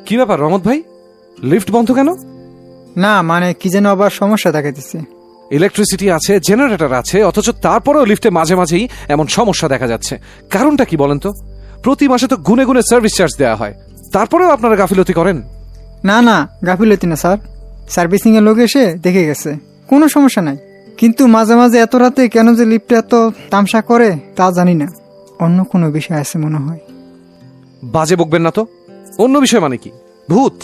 কি ব্যাপার রমত ভাই, লিফট বন্ধ কেন? না মানে কি যেন আবার সমস্যা দেখাইতেছে। ইলেকট্রিসিটি আছে, জেনারেটর আছে, অথচ তারপরেও লিফটে মাঝে মাঝেই এমন সমস্যা দেখা যাচ্ছে। কারণটা কি বলেন তো? প্রতি মাসে তো গুনে গুনে সার্ভিস চার্জ দেওয়া হয়, তারপরেও আপনারা গাফিলতি করেন। না না গাফিলতি না স্যার, সার্ভিসিং এর লোক এসে দেখে গেছে, কোনো সমস্যা নাই। কিন্তু মাঝে মাঝে এত রাতে কেন যে লিফটে এত তামসা করে তা জানি না, অন্য কোনো বিষয় আছে মনে হয়। বাজে বকবেন না তো। অন্য বিষয় মানে কি? ভূত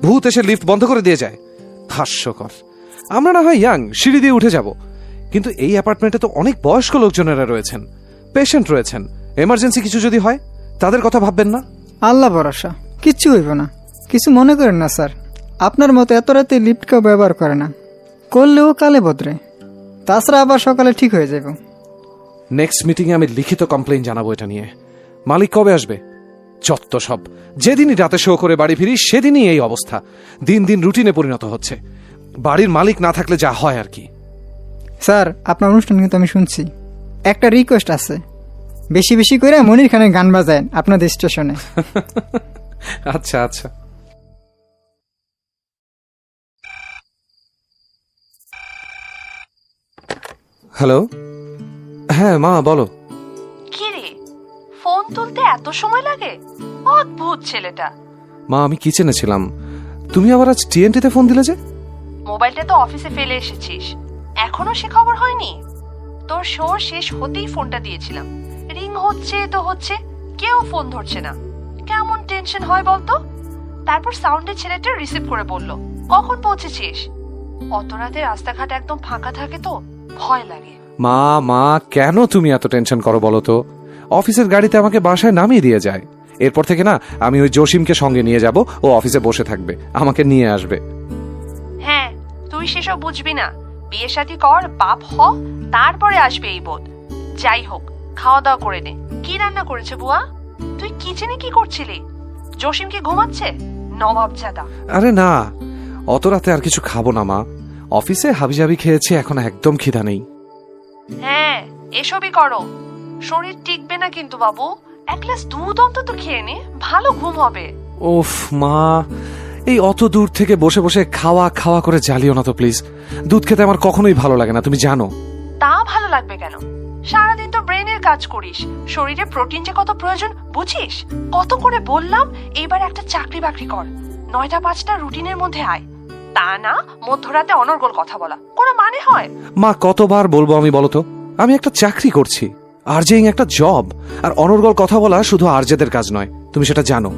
ভূত এসে লিফট বন্ধ করে দিয়ে যায়? হাস্যকর। আমরা না হয় ইয়াং, সিঁড়ি দিয়ে উঠে যাব, কিন্তু এই অ্যাপার্টমেন্টে তো অনেক বয়স্ক লোকজনেরা রয়েছেন, পেশেন্ট রয়েছেন। এমার্জেন্সি কিছু যদি হয় তাদের কথা ভাববেন না? আল্লাহ ভরসা, কিচ্ছু হইব না, কিছু মনে করেন না স্যার। আপনার মতো এত রাতে লিফট কেউ ব্যবহার করে না, করলেও কালে বদরে, তাছাড়া আবার সকালে ঠিক হয়ে যাব। নেক্সট মিটিংয়ে আমি লিখিত কমপ্লেইন জানাবো এটা নিয়ে। মালিক কবে আসবে? যত সব, যেদিনই রাতে শো করে বাড়ি ফিরি সেদিনই এই অবস্থা। দিন দিন রুটিনে পরিণত হচ্ছে। বাড়ির মালিক না থাকলে যা হয় আর কি। স্যার আপনার অনুষ্ঠান কিন্তু আমি শুনছি, একটা রিকোয়েস্ট আছে, বেশি বেশি করে মনির খানের গান বাজায়েন আপনাদের স্টেশনে। আচ্ছা আচ্ছা। হ্যালো, হ্যাঁ মা বলো। কি রে, ফোন তুলতে এত সময় লাগে? অদ্ভুত ছেলেটা। মা আমি কিচেনে ছিলাম, তুমি আবার আজ টিএনটিতে ফোন দিলে যে? মোবাইলটা তো অফিসে ফেলে এসেছিস, এখনো সে খবর হয়নি? তোর শো শেষ হতেই ফোনটা দিয়েছিলাম, রিং হচ্ছে তো হচ্ছে, কেউ ফোন ধরছে না। কেমন টেনশন হয় বলতো? তারপর সাউন্ডের ছেলেটা রিসিভ করে বলল, কখন পৌঁছেছিস? অত রাতে রাস্তাঘাট একদম ফাঁকা থাকে তো ভয় লাগে। মা মা কেন তুমি এত টেনশন করো বলো তো? অফিসের গাড়িতে আমাকে বাসায় নামিয়ে দিয়ে যায়। এরপর থেকে না আমি ওই জসিমকে সঙ্গে নিয়ে যাব, ও অফিসে বসে থাকবে, আমাকে নিয়ে আসবে। হ্যাঁ, তুই সেসব বুঝবি না। বিয়ে শাদী কর, বাপ হ, তারপরে আসবে এই বোধ। যাই হোক, খাওয়া দাওয়া করে নে। কি রান্না করেছে বুয়া? তুই কিচেনে কি করছিলি? জসিম কি ঘুমাচ্ছে? নবাবজাদা। আরে না, অত রাতে আর কিছু খাবো না মা। অফিসে হাবিজাবি খেয়েছি, এখন একদম খিদা নেই। হ্যাঁ, এসবই করো, শরীর টিকবে না কিন্তু বাবু। এক গ্লাস দুধ অন্তত খেয়ে নে, ভালো ঘুম হবে। ওফ মা, এই অত দূর থেকে বসে বসে খাওয়া খাওয়া করে জ্বালিও না তো প্লিজ। দুধ খেতে আমার কখনোই ভালো লাগে না, তুমি জানো। তা ভালো লাগবে কেন? সারাদিন তো ব্রেনের কাজ করিস, শরীরে প্রোটিন যে কত প্রয়োজন বুঝিস? কত করে বললাম এবার একটা চাকরি বাকরি কর, 9টা-5টা রুটিনের মধ্যে আয়। তা না মধ্যরাতে অনর্গল কথা বলা কোনো মানে হয়? মা কতবার বলবো আমি, বলো তো? আমি একটা চাকরি করছি, আরজেইং একটা জব। আর অনর্গল কথা বলা শুধু আরজেদের কাজ নয়, তুমি সেটা জানো।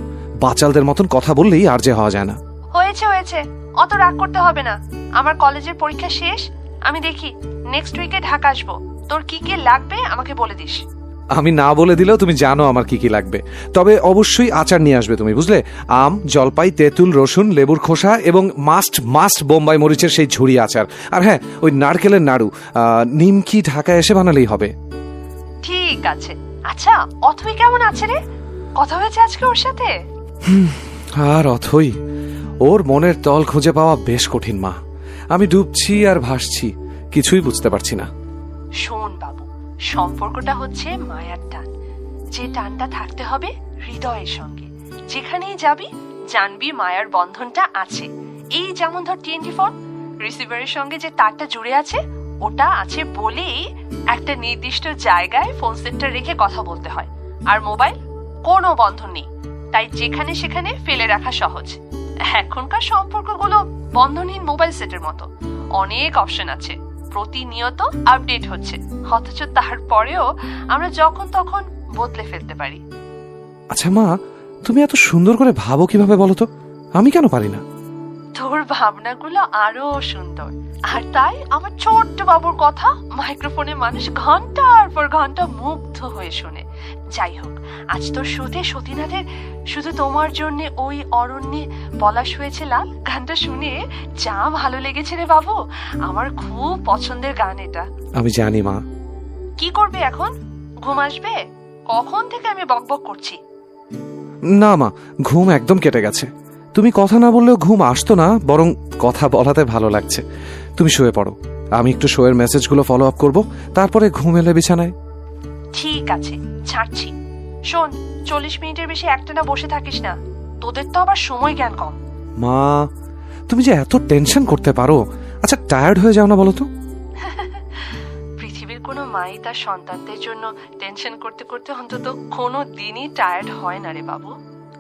বাচালদের মতন কথা বললেই আরজে হওয়া যায় না। হয়েছে হয়েছে, অত রাগ করতে হবে না। আমার কলেজের পরীক্ষা শেষ, আমি দেখি নেক্সট উইকে ঢাকা আসবো। তোর কি কি লাগবে আমাকে বলে দিস। আমি না বলে দিলেও তুমি জানো আমার কি কি লাগবে। তবে অবশ্যই আচার নিয়ে আসবে তুমি, বুঝলে? আম, জলপাই, তেঁতুল, রসুন, লেবুর খোসা এবং মাস্ট মাস্ট বোম্বাই মরিচের সেই ঝুড়ি আচার। আর হ্যাঁ, ওই নারকেলের নাড়ু, নিমকি ঢাকায় এসে বানালেই হবে। ঠিক আছে। আচ্ছা, অথই কেমন আছে রে? কথা হয়েছে আজকে ওর সাথে? আর অথই, ওর মনের তল খুঁজে পাওয়া বেশ কঠিন মা। আমি ডুবছি আর ভাসছি, কিছুই বুঝতে পারছি না। শোন বাবু, সম্পর্কটা হচ্ছে মায়ার টান, যে টানটা থাকতে হবে হৃদয়ের সঙ্গে। যেখানেই যাবি জানবি মায়ার বন্ধনটা আছে। এই যেমন ধর টিএনটি ফোন, রিসিভারের সঙ্গে যে তারটা জুড়ে আছে ওটা আছে বলেই একটা নির্দিষ্ট জায়গায় ফোন সেটটা রেখে কথা বলতে হয়। আর মোবাইল কোনো বন্ধন নেই, তাই যেখানে সেখানে ফেলে রাখা সহজ। এখনকার সম্পর্কগুলো বন্ধনহীন মোবাইল সেটের মতো, অনেক অপশন আছে, প্রতিনিয়ত আপডেট হচ্ছে, অথচ তারপরেও আমরা যখন তখন বদলে ফেলতে পারি। আচ্ছা মা, তুমি এত সুন্দর করে ভাবো কিভাবে বলো তো? আমি কেন পারি না? তোর ভাবনাগুলো আরো সুন্দর, আর তাই আমার ছোট্ট বাবুর কথা মাইক্রোফোনে মানুষ ঘন্টার পর ঘন্টা মুগ্ধ হয়ে শোনে। যাই হোক, আজ তোর শোতে সতীনাথের শুধু তোমার জন্য ওই অরণ্যে পলাশ হয়েছে লাল গানটা শুনে যা ভালো লেগেছে রে বাবু, আমার খুব পছন্দের গান এটা। আমি জানি মা। কি করবে এখন? ঘুম আসবে? কখন থেকে আমি বকবক করছি। না মা, ঘুম একদম কেটে গেছে। তুমি কথা না বললেও ঘুম আসতো না, বরং কথা বলাতে ভালো লাগছে। তুমি শুয়ে পড়ো, আমি একটু শোয়ের মেসেজগুলো ফলো আপ করবো, তারপরে ঘুম এলে বিছানায়। ঠিক আছে, ছাড়ছি। শোন, 40 মিনিটের বেশি একটানা বসে থাকিস না, তোদের তো আবার সময় জ্ঞান কম। মা, তুমি যে এত টেনশন করতে পারো, আচ্ছা টায়ার্ড হয়ে যাও না বলো তো? পৃথিবীর কোনো মাই তার সন্তানদের জন্য টেনশন করতে করতে অন্তত কোনো দিনই টায়ার্ড হয় না রে বাবু।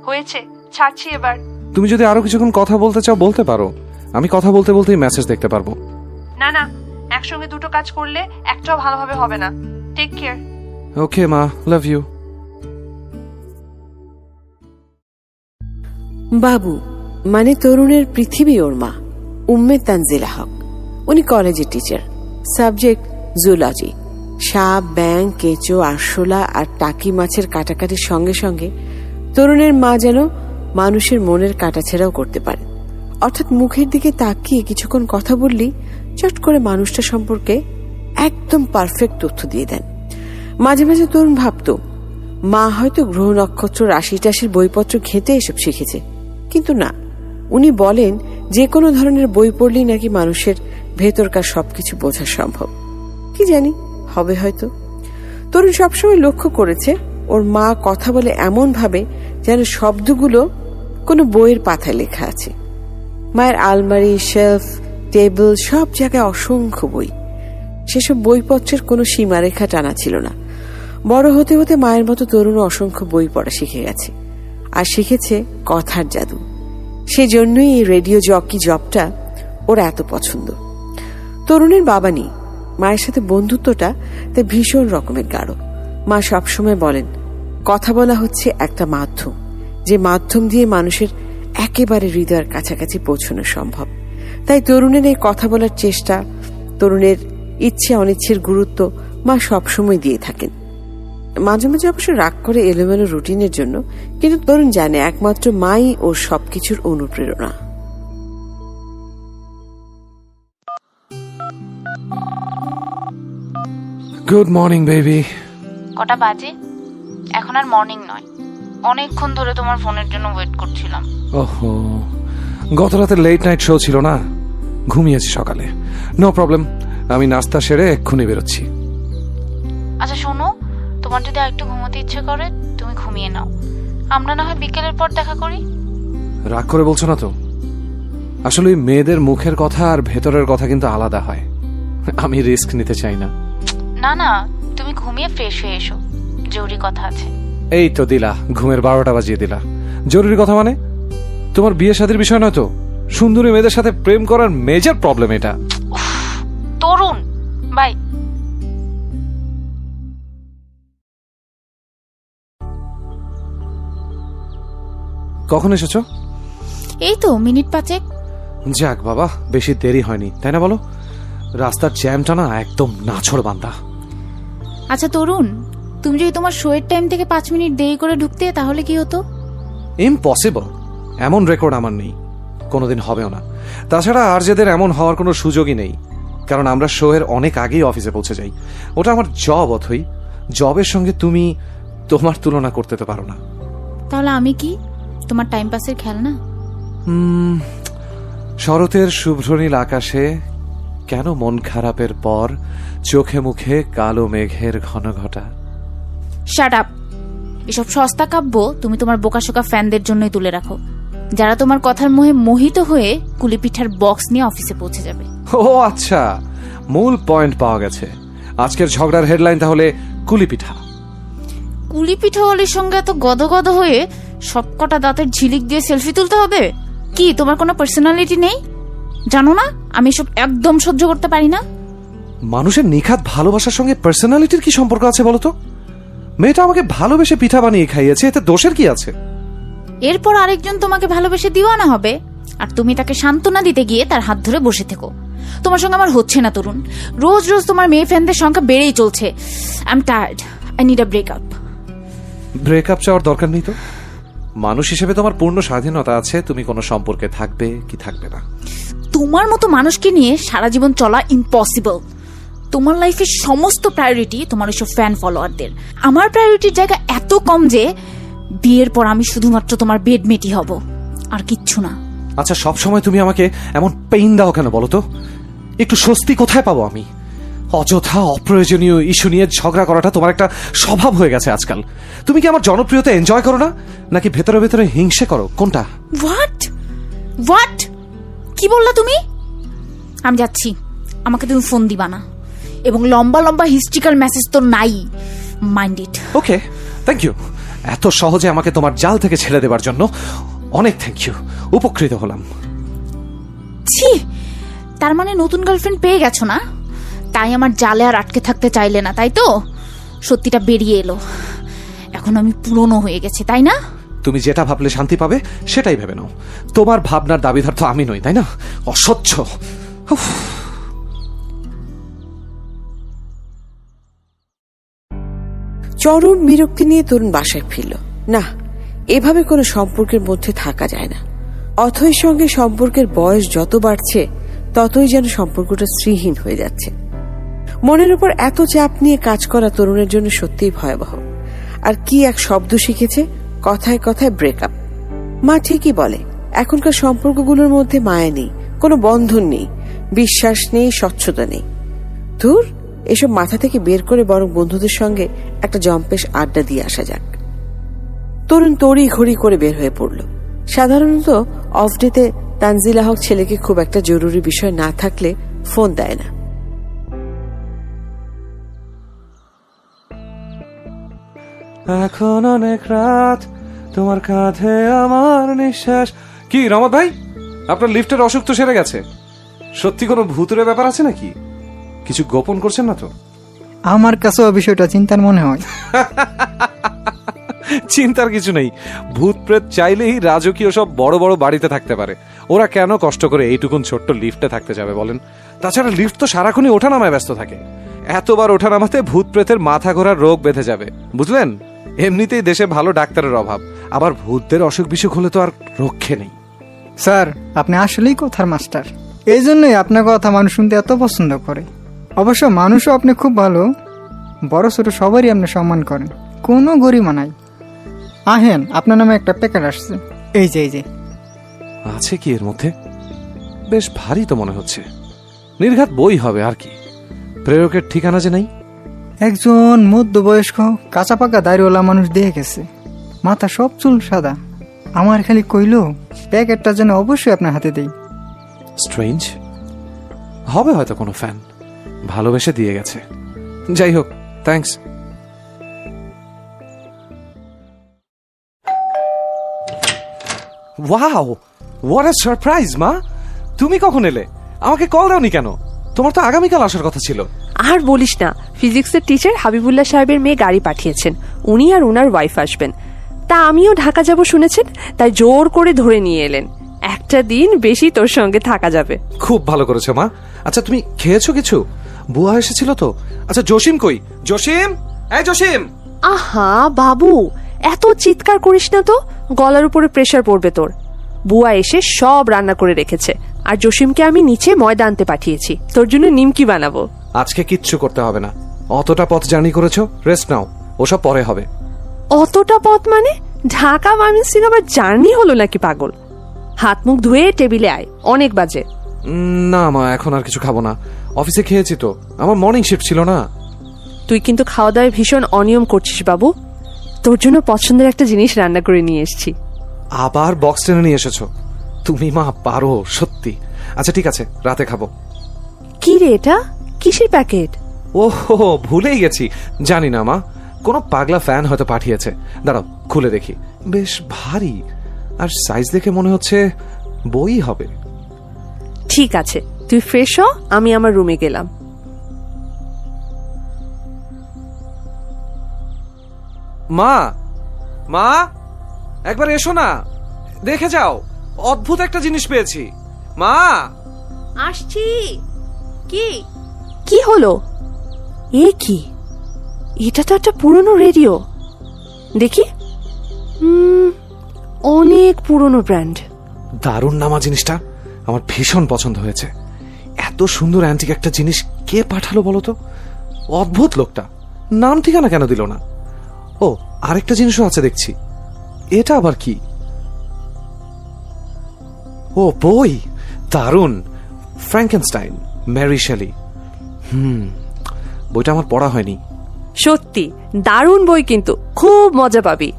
হয়েছে, ছাড়ছি এবার। তুমি যদি আরো কিছুক্ষণ কথা বলতে চাও বলতে পারো, আমি কথা বলতে বলতেই মেসেজ দেখতে পারবো। না না, একসঙ্গে দুটো কাজ করলে একটাও ভালোভাবে হবে না। Take care. ওকে মা, লাভ ইউ। বাবু মানে তরুণের পৃথিবী ওর মা উম্মে তানজিলা হক। উনি কলেজের টিচার, সাবজেক্ট জুলজি। সাপ, ব্যাং, কেঁচো, আরশোলা আর টাকি মাছের কাটাকাটির সঙ্গে সঙ্গে তরুণের মা যেন মানুষের মনের কাটাছেড়াও করতে পারে। অর্থাৎ মুখের দিকে তাকিয়ে কিছুক্ষণ কথা বললেই চট করে মানুষটা সম্পর্কে একদম পারফেক্ট তথ্য দিয়ে দেন। মাঝে মাঝে তরুণ ভাবত মা হয়তো গ্রহ নক্ষত্র রাশি টাশির বইপত্র ঘেঁটে এসব শিখেছে, কিন্তু না, উনি বলেন যে কোনো ধরনের বই পড়লেই নাকি মানুষের ভেতরকার সবকিছু বোঝা সম্ভব। কি জানি, হবে হয়তো। তরুণ সবসময় লক্ষ্য করেছে ওর মা কথা বলে এমন ভাবে যেন শব্দগুলো কোনো বইয়ের পাতায় লেখা আছে। মায়ের আলমারি, শেলফ, টেবিল সব জায়গায় অসংখ্য বই। সেসব বইপত্রের কোনো সীমারেখা টানা ছিল না। বড় হতে হতে মায়ের মতো তরুণ অসংখ্য বই পড়া শিখে গেছে, আর শিখেছে কথার জাদু। সেজন্যই এই রেডিও জকি জবটা ওর এত পছন্দ। তরুণের বাবা নেই, মায়ের সাথে বন্ধুত্বটা তাই ভীষণ রকমের গাঢ়। মা সবসময় বলেন কথা বলা হচ্ছে একটা মাধ্যম, যে মাধ্যম দিয়ে মানুষের একেবারে হৃদয়ের কাছাকাছি পৌঁছানো সম্ভব। তাই তরুণের এই কথা বলার চেষ্টা, তরুণের ইচ্ছে অনিচ্ছের গুরুত্ব মা সবসময় দিয়ে থাকেন। মাঝে মাঝে অবশ্য রাগ করে এলোমেলো রুটিনের জন্য, কিন্তু তরুণ জানে একমাত্র মাই ওর সবকিছুর অনুপ্রেরণা। Good morning baby. কটা বাজে? এখন আর মর্নিং নয়, অনেকক্ষণ ধরে তোমার ফোনের জন্য ওয়েট করছিলাম। ওহো, গত রাতে লেট নাইট শো ছিল না, ঘুমিয়েছি সকালে। নো প্রবলেম, আমি নাস্তা সেরে এক্ষুনি বেরোচ্ছি। আচ্ছা শোনো, তোমার যদি একটু ঘুমোতে ইচ্ছে করে তুমি ঘুমিয়ে নাও, আমরা না হয় বিকেলের পর দেখা করি। রাগ করে বলছো না তো? আসলে মেয়েদের মুখের কথা আর ভেতরের কথা কিন্তু আলাদা হয়। আমি রিস্ক নিতে চাই না। না না, তুমি ঘুমিয়ে ফ্রেশ হয়ে এসো, জরুরি কথা আছে। এই তো দিলা, ঘুমের 12টা বাজিয়ে দিলা। জরুরি কথা মানে? তোমার বিয়ে শাদীর বিষয় নয় তো? সুন্দরী মেয়েদের সাথে প্রেম করার মেজর প্রবলেম এটা। তরুণ, বাই। কখন এসেছো? এই তো মিনিট 5। যাক বাবা, বেশি দেরি হয়নি, তাই না বলো? রাস্তার জ্যামটা না একদম নাছড় বান্দা। আচ্ছা তরুণ, তুমি যদি তোমার শোয়ের টাইম থেকে 5 মিনিট দেরি করে ঢুকতে তাহলে কি হতো? ইম্পসিবল, এমন রেকর্ড আমার নেই, কোনোদিন হবেও না। তাছাড়া আর যাদের এমন হওয়ার কোনো সুযোগই নেই, কারণ আমরা শো এর অনেক আগেই অফিসে পৌঁছে যাই। ওটা আমার জব। অথই জবের সঙ্গে তুমি তোমার তুলনা করতে তো পারো না। তাহলে আমি কি তোমার টাইম পাসের খেলনা? শরতের শুভ্রনীল আকাশে কেন মন খারাপের পর চোখে মুখে কালো মেঘের ঘন ঘটা। Shut up. এসব সস্তা কাব্য তুমি তোমার বোকাশোকা ফ্যানদের জন্যই তুলে রাখো, যারা তোমার কথার মোহে মোহিত হয়ে কুলিপিঠার বক্স নিয়ে অফিসে পৌঁছে যাবে। ও আচ্ছা, মূল পয়েন্ট পাওয়া গেছে। আজকের ঝগড়ার হেডলাইন তাহলে কুলিপিঠা। কুলিপিঠা ওলির সঙ্গে এত গদগদ হয়ে সবকটা দাঁতের ঝিলিক দিয়ে সেলফি তুলতে হবে? কি তোমার কোনো পার্সোনালিটি নেই? জানো না আমি এসব একদম সহ্য করতে পারি না। মানুষের নিখাত ভালোবাসার সঙ্গে পার্সোনালিটির কি সম্পর্ক আছে বলো তো? মেয়েটা আমাকে ভালোবেসে পিঠা বানিয়ে খাইয়েছে, এতে দোষের কি আছে? এরপর আরেকজন তোমাকে ভালোবেসে দিওয়ানা হবে, আর তুমি তাকে সান্ত্বনা দিতে গিয়ে তার হাত ধরে বসে থেকো। তোমার সঙ্গে আমার হচ্ছে না তরুণ, রোজ রোজ তোমার মেয়ে ফ্যানদের সংখ্যা বেড়েই চলছে। I am tired, I need a breakup. Breakup চাওয়ার দরকার নেই তো। মানুষ হিসেবে তোমার পূর্ণ স্বাধীনতা আছে, তুমি কোনো সম্পর্কে থাকবে কি থাকবে না। তোমার মতো মানুষকে নিয়ে সারা জীবন চলা ইম্পসিবল। তোমার লাইফের সমস্ত প্রায়োরিটি তোমার ওইসব ফ্যান ফলোয়ারদের। আমার প্রায়োরিটির জায়গা এত কম যে বিয়ের পর আমি শুধুমাত্র তোমার বেডমেটই হব, আর কিচ্ছু না। আচ্ছা, সব সময় তুমি আমাকে এমন পেইন দাও কেন বলো তো? একটু স্বস্তি কোথায় পাবো আমি? অযথা অপ্রয়োজনীয় ইস্যু নিয়ে ঝগড়া করাটা তোমার একটা স্বভাব হয়ে গেছে আজকাল। তুমি কি আমার জনপ্রিয়তা এনজয় করো না, নাকি ভেতরে ভেতরে হিংসে করো, কোনটা? হোয়াট হোয়াট কি বললা তুমি? আমি যাচ্ছি, আমাকে তুমি ফোন দিবা না, এবং লম্বা লম্বা হিস্ট্রিক্যাল মেসেজ তো নাই, mind it. Okay, thank you. এত সহজে আমাকে তোমার জাল থেকে ছেড়ে দেবার জন্য অনেক থ্যাংক ইউ, উপকৃত হলাম। ছি, তার মানে নতুন গার্লফ্রেন্ড পেয়ে গেছো না? তাই আমার জালে আর আটকে থাকতে চাইলে না, তাই তো? সত্যিটা বেরিয়ে এলো, এখন আমি পুরনো হয়ে গেছি, তাই না? তুমি যেটা ভাবলে শান্তি পাবে সেটাই ভেবে নাও। তোমার ভাবনার দাবিদার তো আমি নই, তাই না? অসহ্য। উফ। চরম বিরক্তি নিয়ে তরুণ বাসায় ফিরল। না, এভাবে কোনো সম্পর্কের মধ্যে থাকা যায় না। অথৈর সঙ্গে সম্পর্কের বয়স যত বাড়ছে ততই যেন সম্পর্কটা শ্রীহীন হয়ে যাচ্ছে। মনের উপর এত চাপ নিয়ে কাজ করা তরুণের জন্য সত্যিই ভয়াবহ। আর কি এক শব্দ শিখেছে, কথায় কথায় ব্রেকআপ। মা ঠিকই বলে, এখনকার সম্পর্কগুলোর মধ্যে মায়া নেই, কোনো বন্ধন নেই, বিশ্বাস নেই, স্বচ্ছতা নেই। ধুর, এসব মাথা থেকে বের করে বরং বন্ধুদের সঙ্গে একটা জম্পেশ আড্ডা দিয়ে আসা যাক। তরুণ তড়ি ঘড়ি করে বের হয়ে পড়ল। সাধারণত অফ ডেতে তানজিলা হক ছেলেকে খুব একটা জরুরি বিষয় না থাকলে ফোন দেয় না। এখন অনেক রাত, তোমার কাঁধে আমার নিঃশ্বাস। কি রমত ভাই, আপনার লিফটের অসুখ তো সেরে গেছে? সত্যি কোনো ভূতুরে ব্যাপার আছে নাকি? কিছু গোপন করছেন না তো? আমার কাছেও বিষয়টা চিন্তার মনে হয়। চিন্তার কিছু নেই। ভূত প্রেত চাইলেই রাজকীয় সব বড় বড় বাড়িতে থাকতে পারে। ওরা কেন কষ্ট করে এইটুকুন ছোট্ট লিফটে থাকতে যাবে বলেন? তাছাড়া লিফট তো সারাক্ষণই ওঠানামায় ব্যস্ত থাকে। এতবার ওঠানামাতে ভূত প্রেতের মাথা ঘোরার রোগ বেঁধে যাবে, বুঝলেন? এমনিতেই দেশে ভালো ডাক্তারের অভাব, আবার ভূতদের অসুখ বিসুখ হলে তো আর রক্ষে নেই। স্যার, আপনি আসলেই কথার মাস্টার। এই জন্যই আপনার কথা মানুষ শুনতে এত পছন্দ করে। অবশ্য মানুষও আপনি খুব ভালো, বড় ছোট সবারই আপনি সম্মান করেন, কোনো গরিমা নাই। আহেন, আপনার নামে একটা প্যাকেট আসছে, এই যে। আছে কি এর মধ্যে? বেশ ভারী তো মনে হচ্ছে। নির্ঘাত বই হবে আর কি। প্রেরকের ঠিকানা যে নাই। একজন মধ্যবয়স্ক কাঁচা পাকা দাড়িওয়ালা মানুষ দিয়ে গেছে, মাথা সব চুল সাদা। আমার খালি কইল প্যাকেটটা যেন অবশ্যই আপনার হাতে দেই। স্ট্রেঞ্জ, হবে হয়তো কোনো ফ্যান, ভালোবেসে দিয়ে গেছে। যাই হোক, thanks. Wow, what a surprise মা! তুমি কখন এলে? আমাকে কল দাওনি কেন? তোমার তো আগামীকাল আসার কথা ছিল। আর বলিস না, ফিজিক্সের টিচার হাবিবুল্লাহ সাহেবের মেয়ে গাড়ি পাঠিয়েছেন, উনি আর ওনার ওয়াইফ আসবেন। তা আমিও ঢাকা যাব শুনেছেন, তাই জোর করে ধরে নিয়ে এলেন। একটা দিন বেশি তোর সঙ্গে থাকা যাবে। খুব ভালো করেছো মা। আচ্ছা, তুমি খেয়েছো কিছু? বুয়া এসেছিল তো? আচ্ছা, জসিম কই? জসিম, এই জসিম! আহা বাবু, এত চিৎকার করিস না তো, গলার উপরে প্রেসার পড়বে তোর। বুয়া এসে সব রান্না করে রেখেছে, আর জসিমকে আমি নিচে ময়দা আনতে পাঠিয়েছি, তোর জন্য নিমকি বানাবো। আজকে কিচ্ছু করতে হবে না, অতটা পথ জার্নি করেছো, রেস্ট নাও, ওসব পরে হবে। অতটা পথ মানে? ঢাকা ময়মনসিংহ আবার জার্নি হলো নাকি পাগল? হাত মুখ ধুয়ে টেবিলে আয়, অনেক বাজে। না মা, এখন আর কিছু খাবো না, অফিসে খেয়েছি তো, আমার মর্নিং শিফট ছিল না। তুই কিন্তু খাওয়া দাওয়ায় ভীষণ অনিয়ম করছিস বাবু। তোর জন্য পছন্দের একটা জিনিস রান্না করে নিয়ে এসেছি। আবার বক্স টেনে নিয়ে এসেছো? তুমি মা পারো সত্যি। আচ্ছা ঠিক আছে, রাতে খাবো। কি রে এটা? কিসের প্যাকেট? ওহো, ভুলেই গেছি। জানি না মা, কোনো পাগলা ফ্যান হয়তো পাঠিয়েছে। দাঁড়াও, খুলে দেখি। বেশ ভারী, আর সাইজ দেখে মনে হচ্ছে বই হবে। ঠিক আছে, তুই ফ্রেশ হ, আমি আমার রুমে গেলাম। মা, মা, একবার এসো না, দেখে যাও, অদ্ভুত একটা জিনিস পেয়েছি। মা! আসছি। কি কি হলো? এ কি? এটা তো একটা পুরনো রেডিও। দেখি, অনেক পুরনো ব্র্যান্ড। দারুণ নামা জিনিসটা, আমার ভীষণ পছন্দ হয়েছে। এত সুন্দর অ্যান্টিক একটা জিনিস কে পাঠালো বলো তো? অদ্ভুত লোকটা, নাম ঠিকানা কেন দিল না? ও, আরেকটা জিনিসও আছে দেখছি। এটা আবার কি? ও, বই, দারুণ। Frankenstein, Mary Shelley. বইটা আমার পড়া হয়নি। সত্যি দারুণ বই, কিন্তু খুব মজা পাবি।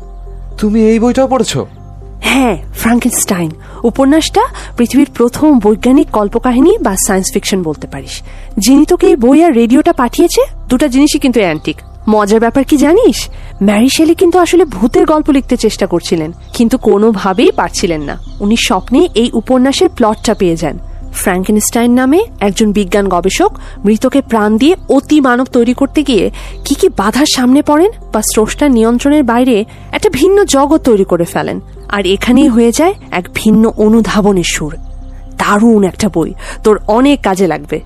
তুমি এই বইটাও পড়েছো? হ্যাঁ, ফ্রাঙ্কেনস্টাইন উপন্যাসটা পৃথিবীর প্রথম বৈজ্ঞানিক কল্পকাহিনী বা সায়েন্স ফিকশন বলতে পারিস। যিনি তোকে এই বই আর রেডিওটা পাঠিয়েছে, দুটা জিনিসই কিন্তু অ্যান্টিক। মজার ব্যাপার কি জানিস, ম্যারি শেলি কিন্তু আসলে ভূতের গল্প লিখতে চেষ্টা করছিলেন, কিন্তু কোনোভাবেই পারছিলেন না। উনি স্বপ্নে এই উপন্যাসের প্লটটা পেয়ে যান। ফ্র্যাঙ্কেনস্টাইন নামে একজন বিজ্ঞান গবেষক মৃতকে প্রাণ দিয়ে অতি মানব তৈরি করতে গিয়ে কি কি বাধার সামনে পড়েন, বা স্রষ্টার নিয়ন্ত্রণের বাইরে একটা ভিন্ন জগৎ তৈরি করে ফেলেন, আর এখানেই হয়ে যায় এক ভিন্ন অনুধাবনের সুর। দারুণ একটা বই, তোর অনেক কাজে লাগবে।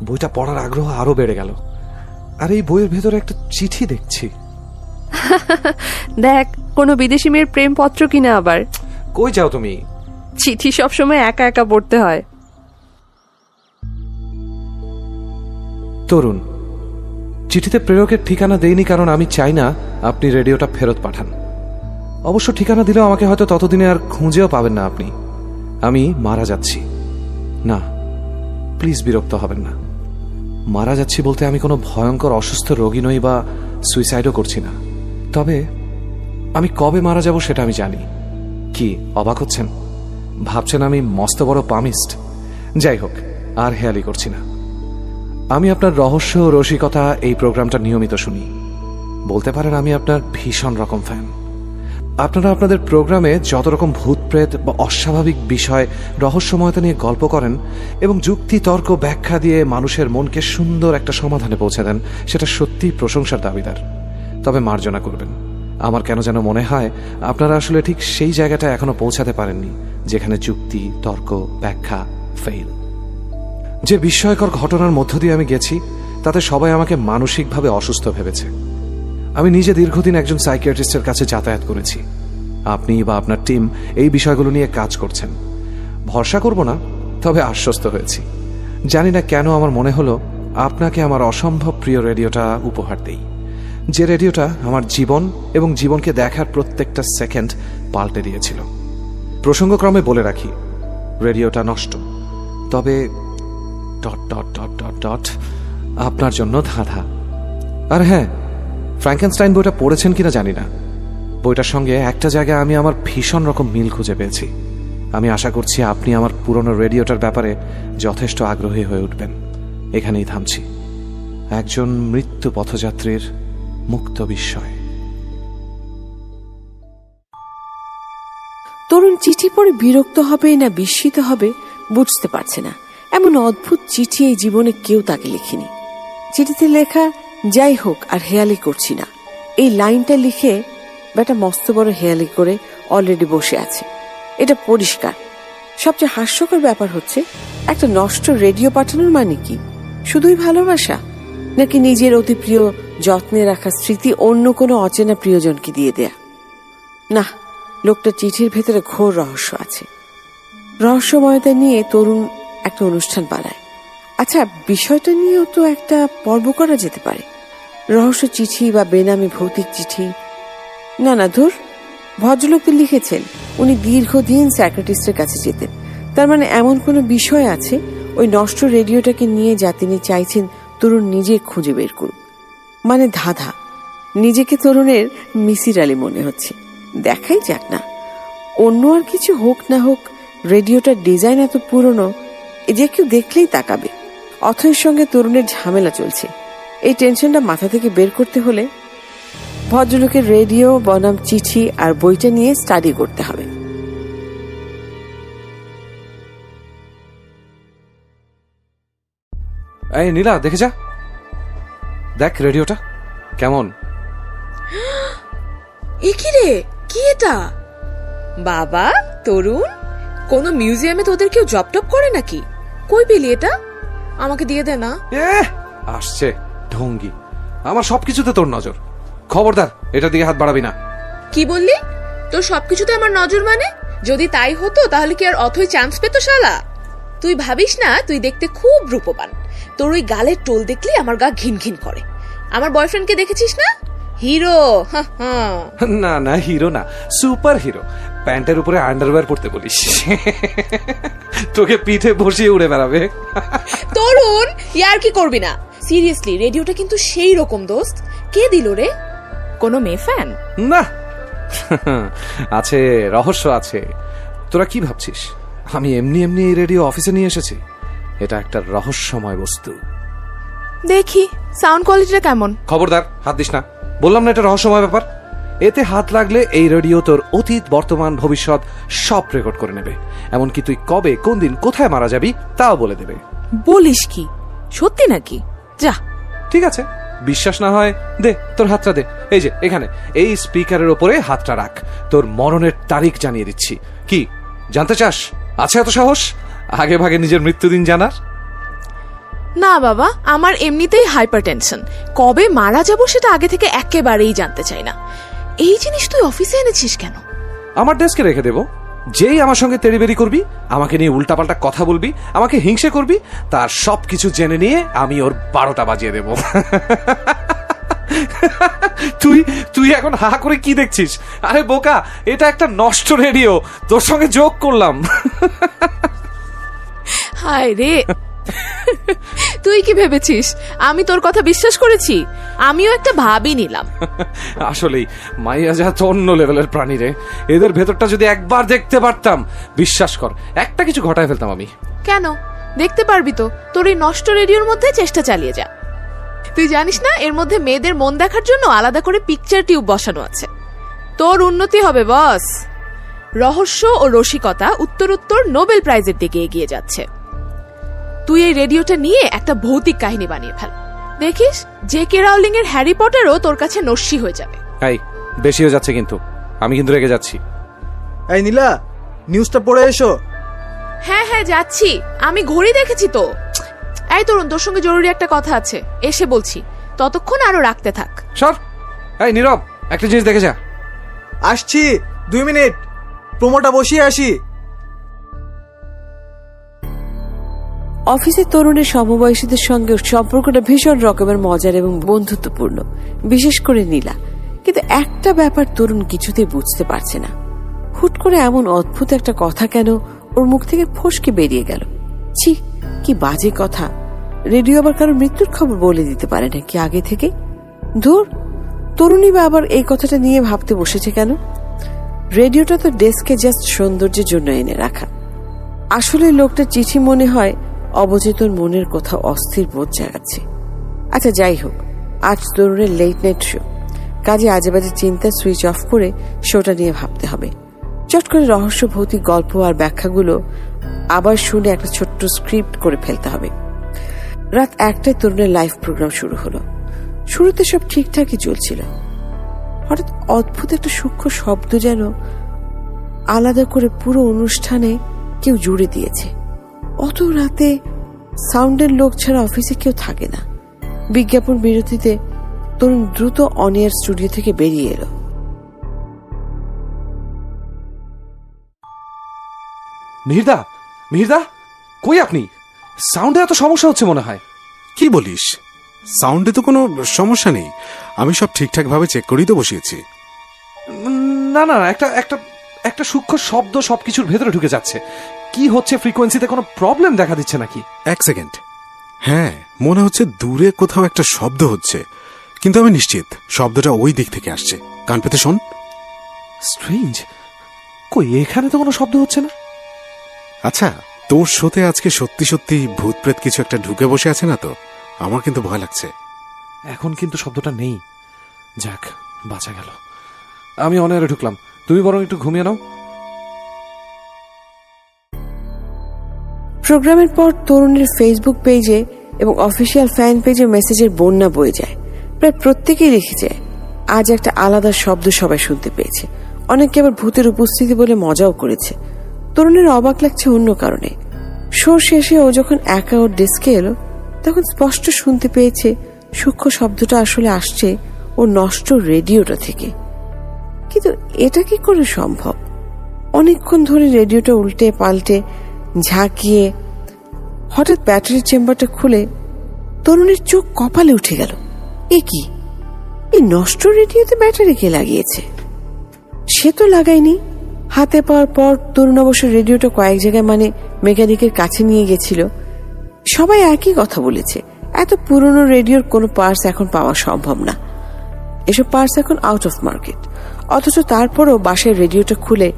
বইটা পড়ার আগ্রহ আরো বেড়ে গেল। আর এই বইয়ের ভেতরে একটা চিঠি দেখছি। দেখ, কোনো বিদেশি মেয়ের প্রেমপত্র কিনা আবার। কই যাও তুমি? চিঠি সবসময় একা একা পড়তে হয়। তরুণ, চিঠিতে প্রেরকের ঠিকানা দেইনি কারণ আমি চাই না আপনি রেডিওটা ফেরত পাঠান। অবশ্য ঠিকানা দিলেও আমাকে হয়তো ততদিনে আর খুঁজেও পাবেন না আপনি। আমি মারা যাচ্ছি। না, প্লিজ বিরক্ত হবেন না। মারা যাচ্ছি বলতে আমি কোনো ভয়ঙ্কর অসুস্থ রোগী নই বা সুইসাইডও করছি না। তবে আমি কবে মারা যাব সেটা আমি জানি। কি অবাক হচ্ছেন? ভাবছেন আমি মস্ত বড় পামিস্ট? যাই হোক, আর হেয়ালি করছি না। আমি আপনার রহস্য ও রসিকতা এই প্রোগ্রামটা নিয়মিত শুনি। বলতে পারেন আমি আপনার ভীষণ রকম ফ্যান। আপনারা আপনাদের প্রোগ্রামে যত রকম ভূত প্রেত বা অস্বাভাবিক বিষয় রহস্যময়তা নিয়ে গল্প করেন এবং যুক্তি তর্ক ব্যাখ্যা দিয়ে মানুষের মনকে সুন্দর একটা সমাধানে পৌঁছে দেন, সেটা সত্যিই প্রশংসার দাবিদার। তবে মার্জনা করবেন, আমার কেন যেন মনে হয় আপনারা আসলে ঠিক সেই জায়গাটা এখনো পৌঁছাতে পারেননি যেখানে যুক্তি তর্ক ব্যাখ্যা ফেল। যে বিস্ময়কর ঘটনার মধ্য দিয়ে আমি গেছি তাতে সবাই আমাকে মানসিকভাবে অসুস্থ ভেবেছে। আমি নিজে দীর্ঘদিন একজন সাইকিয়াট্রিস্টের কাছে যাতায়াত করেছি। আপনি বা আপনার টিম এই বিষয়গুলো নিয়ে কাজ করছেন। ভরসা করব না, তবে আশ্বস্ত হয়েছি। জানি না কেন আমার মনে হলো আপনাকে আমার অসম্ভব প্রিয় রেডিওটা উপহার দেই, যে রেডিওটা আমার জীবন এবং জীবনকে দেখার প্রত্যেকটা সেকেন্ড পাল্টে দিয়েছিল। প্রসঙ্গক্রমে বলে রাখি, রেডিওটা নষ্ট, তবে dot dot dot dot dot আপনার জন্য ধাঁধা। আর হ্যাঁ, ফ্র্যাঙ্কেনস্টাইন বইটা পড়েছেন কিনা জানি না, বইটার সঙ্গে একটা জায়গায় আমি আমার ভীষণ রকম মিল খুঁজে পেয়েছি। আমি আশা করছি আপনি আমার পুরনো রেডিওটার ব্যাপারে যথেষ্ট আগ্রহী হয়ে উঠবেন। এখানেই থামছি। একজন মৃত্যু পথযাত্রীর মুক্ত বিস্ময়। তরুণ চিঠি পড়ে বিরক্ত হবে না বিস্মিত হবে বুঝতে পারছে না। এমন অদ্ভুত চিঠি এই জীবনে কেউ তাকে লিখেনি। চিঠিতে লেখা, যাই হোক আর হেয়ালি করছি না। এই লাইনটা লিখে বেটা মস্ত বড় হেয়ালি করে অলরেডি বসে আছে, এটা পরিষ্কার। সবচেয়ে হাস্যকর ব্যাপার হচ্ছে, একটা নষ্ট রেডিও পাঠানোর মানে কি? শুধুই ভালোবাসা, নাকি নিজের অতি প্রিয় যত্নে রাখা স্মৃতি অন্য কোনো অচেনা প্রিয়জনকে দিয়ে দেয়া? না, লোকটা চিঠির ভেতরে ঘোর রহস্য আছে। রহস্যময়তা নিয়ে তরুণ একটা অনুষ্ঠান বানায়। আচ্ছা, বিষয়টা নিয়েও তো একটা পর্ব করা যেতে পারে। রহস্য চিঠি বা বেনামি ভৌতিক চিঠি। না না, ধুর, ভদ্রলোক তো লিখেছেন উনি দীর্ঘদিন সাইকিয়াট্রিস্টের কাছে যেতেন। তার মানে এমন কোনো বিষয় আছে ওই নষ্ট রেডিওটাকে নিয়ে যা তিনি চাইছেন তরুণ নিজে খুঁজে বের করুন। মানে ধাঁধা। নিজেকে তরুণের মিসির আলী মনে হচ্ছে। দেখাই যাক না, অন্য আর কিছু হোক না হোক, রেডিওটার ডিজাইন এত পুরনো যে কেউ দেখলেই তাকাবে। অথয়ের সঙ্গে তরুণের ঝামেলা চলছে, এই টেনশনটা মাথা থেকে বের করতে হলে ভদ্রলোকের রেডিও বনাম চিঠি আর বইটা নিয়ে স্টাডি করতে হবে। এই নীলা, দেখে যা, দেখ রেডিওটা কেমন। এ কি রে, কি এটা? বাবা তরুণ, কোন মিউজিয়ামে তোদের কেউ জব টপ করে নাকি? কই পেলি এটা? আমাকে দিয়ে দে না। আসছে ঢঙ্গি, আমার সবকিছুতে তোর নজর। খবরদার, এটা দিকে হাত বাড়াবি না। কি বললি? তোর সবকিছুতে আমার নজর মানে? যদি তাই হতো তাহলে কি আর অথই চান্স পেতো শালা? তুই ভাবিস না তুই দেখতে খুব রূপবান, তোর ওই গালের টোল দেখলে আমার গা ঘিন ঘিন করে। আমার বয়ফ্রেন্ডকে দেখেছিস না? হিরো। না না, হিরো না, সুপার হিরো। প্যান্টের উপরে আন্ডারওয়্যার পরতে বলিস, তোকে পিঠে বসিয়ে উড়ে বেড়াবে। তরুণ, ইয়ার কি করবি না? সিরিয়াসলি রেডিওটা কিন্তু সেই রকম দোস্ত। কে দিল রে? কোনো মেয়ে ফ্যান? না আছে, রহস্য আছে। তোরা কি ভাবছিস আমি এমনি এমনি এই রেডিও অফিসে নিয়ে এসেছি? এটা একটা রহস্যময় বস্তু। দেখি সাউন্ড কোয়ালিটিটা কেমন। খবরদার হাত দিস না, বললাম না এটা রহস্যময় ব্যাপার। এতে হাত লাগলে এই রেডিও তোর অতীত, বর্তমান, ভবিষ্যৎ সব রেকর্ড করে নেবে। এমনকি তুই কবে, কোন দিন, কোথায় মারা যাবি তাও বলে দেবে। বলিস কি? সত্যি নাকি? যা। ঠিক আছে, বিশ্বাস না হয় দে তোর হাতটা দে। এই যে এখানে এই স্পিকারের ওপরে হাতটা রাখ, তোর মরণের তারিখ জানিয়ে দিচ্ছি। কি জানতে চাস? আছে এত সাহস আগে ভাগে নিজের মৃত্যুদিন জানার? না বাবা, আমার এমনিতেই হাইপারটেনশন। কবে মারা যাব সেটা আগে থেকে একেবারেই জানতে চাই না। এই জিনিস তুই অফিসে এনেছিস কেন? আমার ডেস্কে রেখে দেবো। যেই আমার সঙ্গে তেড়িবেড়ি করবি, আমাকে নিয়ে উল্টাপাল্টা কথা বলবি, আমাকে হিংসে করবি, তার সবকিছু জেনে নিয়ে আমি ওর 12টা বাজিয়ে দেব। তুই তুই এখন হা করে কি দেখছিস? আরে বোকা, এটা একটা নষ্ট রেডিও, তোর সঙ্গে যোগ করলাম। হায় রে, তুই কি ভেবেছিস আমি তোর কথা বিশ্বাস করেছি? আমিও একটা ভাবই নিলাম। আসলেই মাইয়া যা তো অন্য লেভেলের প্রাণী রে। এদের ভেতরটা যদি একবার দেখতে পারতাম, বিশ্বাস কর একটা কিছু ঘটায় ফেলতাম আমি। কেন দেখতে পারবি তো? তোর এই নষ্ট রেডিওর মধ্যে চেষ্টা চালিয়ে যা। তুই জানিস না এর মধ্যে মেয়েদের মন দেখার জন্য আলাদা করে পিকচার টিউব বসানো আছে। তোর উন্নতি হবে বস। রহস্য ও রসিকতা উত্তরোত্তর নোবেল প্রাইজের দিকে এগিয়ে যাচ্ছে। তুই এই রেডিওটা নিয়ে একটা ভৌতিক কাহিনী বানিয়ে ফেল। দেখিস জে.কে. রাউলিং এর হ্যারি পটারও তোর কাছে নস্যি হয়ে যাবে। এই বেশি হয়ে যাচ্ছে কিন্তু, আমি কিন্তু রেগে যাচ্ছি। এই নীলা, নিউজটা পড়ে এসো। হ্যাঁ হ্যাঁ যাচ্ছি, আমি ঘড়ি দেখেছি তো। এই তরুণ, তোর সঙ্গে জরুরি একটা কথা আছে, এসে বলছি। ততক্ষণ আরো রাখতে থাক। সর। এই নীরব, একটা জিনিস দেখে যা। আসছি, 2 মিনিট, প্রোমোটা বসিয়ে আসি। অফিসের তরুণের সমবয়সীদের সঙ্গে সম্পর্কটা ভীষণ রকমের মজার এবং বন্ধুত্বপূর্ণ, বিশেষ করে নীলা। কিন্তু একটা ব্যাপার তরুণ কিছুতেই বুঝতে পারছে না, হুট করে এমন অদ্ভুত একটা কথা কেন ওর মুখ থেকে ফসকে বেরিয়ে গেল। ছি, কি বাজে কথা। রেডিও আবার কারোর মৃত্যুর খবর বলে দিতে পারে না কি আগে থেকে? ধুর, তরুণী বা আবার এই কথাটা নিয়ে ভাবতে বসেছে কেন? রেডিওটা তো ডেস্কে জাস্ট সৌন্দর্যের জন্য এনে রাখা। আসলে লোকটা চিঠি মনে হয় অবচেতন মনের কোথাও অস্থির বোধ জাগাচ্ছে। আচ্ছা যাই হোক, আজ তরুণের লেট নাইট শো, কাজে আজে বাজে চিন্তা সুইচ অফ করে শোটা নিয়ে ভাবতে হবে। চট করে রহস্য ভৌতিক গল্প আর ব্যাখ্যাগুলো আবার শুনে একটা ছোট্ট স্ক্রিপ্ট করে ফেলতে হবে। রাত 1টায় তরুণের লাইভ প্রোগ্রাম শুরু হলো। শুরুতে সব ঠিকঠাকই চলছিল, হঠাৎ অদ্ভুত একটা সূক্ষ্ম শব্দ যেন আলাদা করে পুরো অনুষ্ঠানে কেউ জুড়ে দিয়েছে। অত রাতে সাউন্ডের লোক ছাড়া অফিসে কেউ থাকে না। বিজ্ঞাপন বিরতিতে তরুণ দ্রুত অন এয়ার স্টুডিও থেকে বেরিয়ে এলো। মিহিরদা, মিহিরদা, কই আপনি? সাউন্ডে এত সমস্যা হচ্ছে মনে হয়। কি বলিস? সাউন্ডে তো কোনো সমস্যা নেই, আমি সব ঠিকঠাক ভাবে চেক করেই তো বসিয়েছি। না না, একটা একটা একটা সূক্ষ্ম শব্দ সবকিছুর ভেতরে ঢুকে যাচ্ছে। কি হচ্ছে? ফ্রিকোয়েন্সিতে কোনো প্রবলেম দেখা দিচ্ছে নাকি? 1 সেকেন্ড। হ্যাঁ, মনে হচ্ছে দূরে কোথাও একটা শব্দ হচ্ছে, কিন্তু আমি নিশ্চিত শব্দটা ওই দিক থেকে আসছে। কান পেতে শোন। স্ট্রেঞ্জ, কই এখানে তো কোনো শব্দ হচ্ছে না। আচ্ছা, তোর শোতে আজকে সত্যি সত্যি ভূত প্রেত কিছু একটা ঢুকে বসে আছে না তো? আমার কিন্তু ভয় লাগছে। এখন কিন্তু শব্দটা নেই। যাক, বাঁচা গেল। আমি অনেরে ঢুকলাম, তুমি বরং একটু ঘুমিয়ে নাও। প্রোগ্রামের পর তরুণের ফেসবুক পেজে এবং অফিসিয়াল ফ্যান পেজে মেসেজের বন্যা বয়ে যায়। প্রায় প্রত্যেকেই লিখেছে আজ একটা আলাদা শব্দ সবাই শুনতে পেয়েছে। অনেকে আবার ভূতের উপস্থিতি বলে মজাও করেছে। তরুণের অবাক লাগছে অন্য কারণে। শো শেষে ও যখন একা ওর ডেস্কে এলো, তখন স্পষ্ট শুনতে পেয়েছে সূক্ষ্ম শব্দটা আসলে আসছে ও নষ্ট রেডিওটা থেকে। কিন্তু এটা কি করে সম্ভব? অনেকক্ষণ ধরে রেডিওটা উল্টে পাল্টে ঝাঁকিয়ে হঠাৎ ব্যাটারির চেম্বারটা খুলে তরুণের চোখ কপালে উঠে গেল। এ কি, এই নষ্ট রেডিওতে ব্যাটারি কে লাগিয়েছে? সে তো লাগায়নি। হাতে পাওয়ার পর তরুণ অবশ্য রেডিওটা কয়েক জায়গায় মানে মেকানিকের কাছে নিয়ে গেছিল। সবাই একই কথা বলেছে, এত পুরনো রেডিওর কোনো পার্টস এখন পাওয়া সম্ভব না। এসব পার্টস এখন আউট অফ মার্কেট। অথচ তারপরও বাসায় রেডিওটা খুলে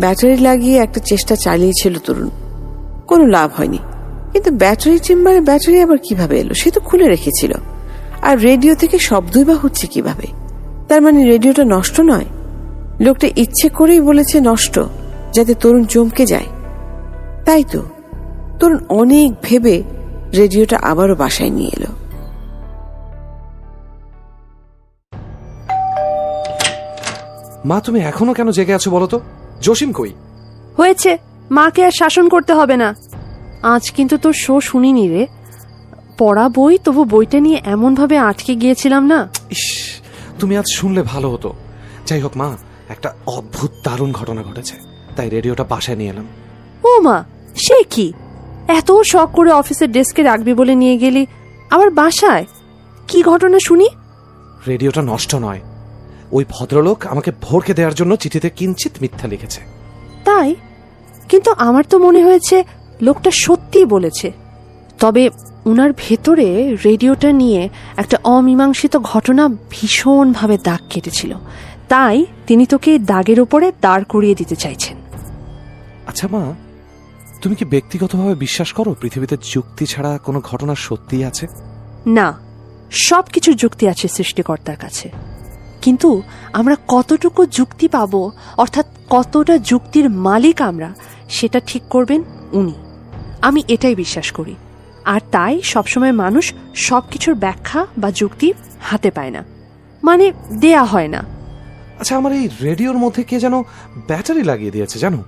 ব্যাটারি লাগিয়ে একটা চেষ্টা চালিয়েছিল তরুণ। কোনো লাভ হয়নি। কিন্তু ব্যাটারি চেম্বারে ব্যাটারি আবার কিভাবে এলো? সে তো খুলে রেখেছিল। আর রেডিও থেকে শব্দই বা হচ্ছে কিভাবে? তার মানে রেডিওটা নষ্ট নয়। লোকটা ইচ্ছে করেই বলেছে নষ্ট, যাতে তরুণ চমকে যায়। তাই তো তরুণ অনেক ভেবে রেডিওটা আবারও বাসায় নিয়ে এলো। মা, তুমি এখনো কেন জেগে আছো বলো তো? জসিম কই? হয়েছে, মাকে আর শাসন করতে হবে না। আজ কিন্তু তোর শো শুনিনি রে। পড়া বই, তবু বইটা নিয়ে এমন ভাবে আটকে গিয়েছিলাম না। ইস, তুমি আজ শুনলে ভালো হতো। যাই হোক মা, একটা অদ্ভুত দারুণ ঘটনা ঘটেছে, তাই রেডিওটা বাসায় নিয়ে এলাম। ও মা, সে কি? এত শখ করে অফিসের ডেস্কে রাখবি বলে নিয়ে গেলি, আবার বাসায়? কি ঘটনা শুনি? রেডিওটা নষ্ট নয়। ওই ভদ্রলোক আমাকে ভরকে দেওয়ার জন্য চিঠিতে কিঞ্চিত মিথ্যা লিখেছে। তাই? কিন্তু আমার তো মনে হয়েছে লোকটা সত্যিই বলেছে। তবে উনার ভেতরে রেডিওটা নিয়ে একটা অমীমাংসিত ঘটনা ভীষণভাবে দাগ কেটেছিল। তাই তিনি তোকে দাগের উপরে দাঁড় করিয়ে দিতে চাইছেন। আচ্ছা মা, তুমি কি ব্যক্তিগতভাবে বিশ্বাস করো পৃথিবীতে যুক্তি ছাড়া কোনো ঘটনা সত্যিই আছে? না, সবকিছুর যুক্তি আছে সৃষ্টিকর্তার কাছে। কিন্তু আমরা কতটুকু যুক্তি পাবো, অর্থাৎ কতটা যুক্তির মালিক আমরা, সেটা ঠিক করবেন উনি। আমি এটাই বিশ্বাস করি। আর তাই সবসময় মানুষ সবকিছুর ব্যাখ্যা বা যুক্তি হাতে পায় না, মানে দেয়া হয় না। আচ্ছা, আমার এই রেডিওর মধ্যে কে যেন ব্যাটারি লাগিয়ে দিয়েছে জানো?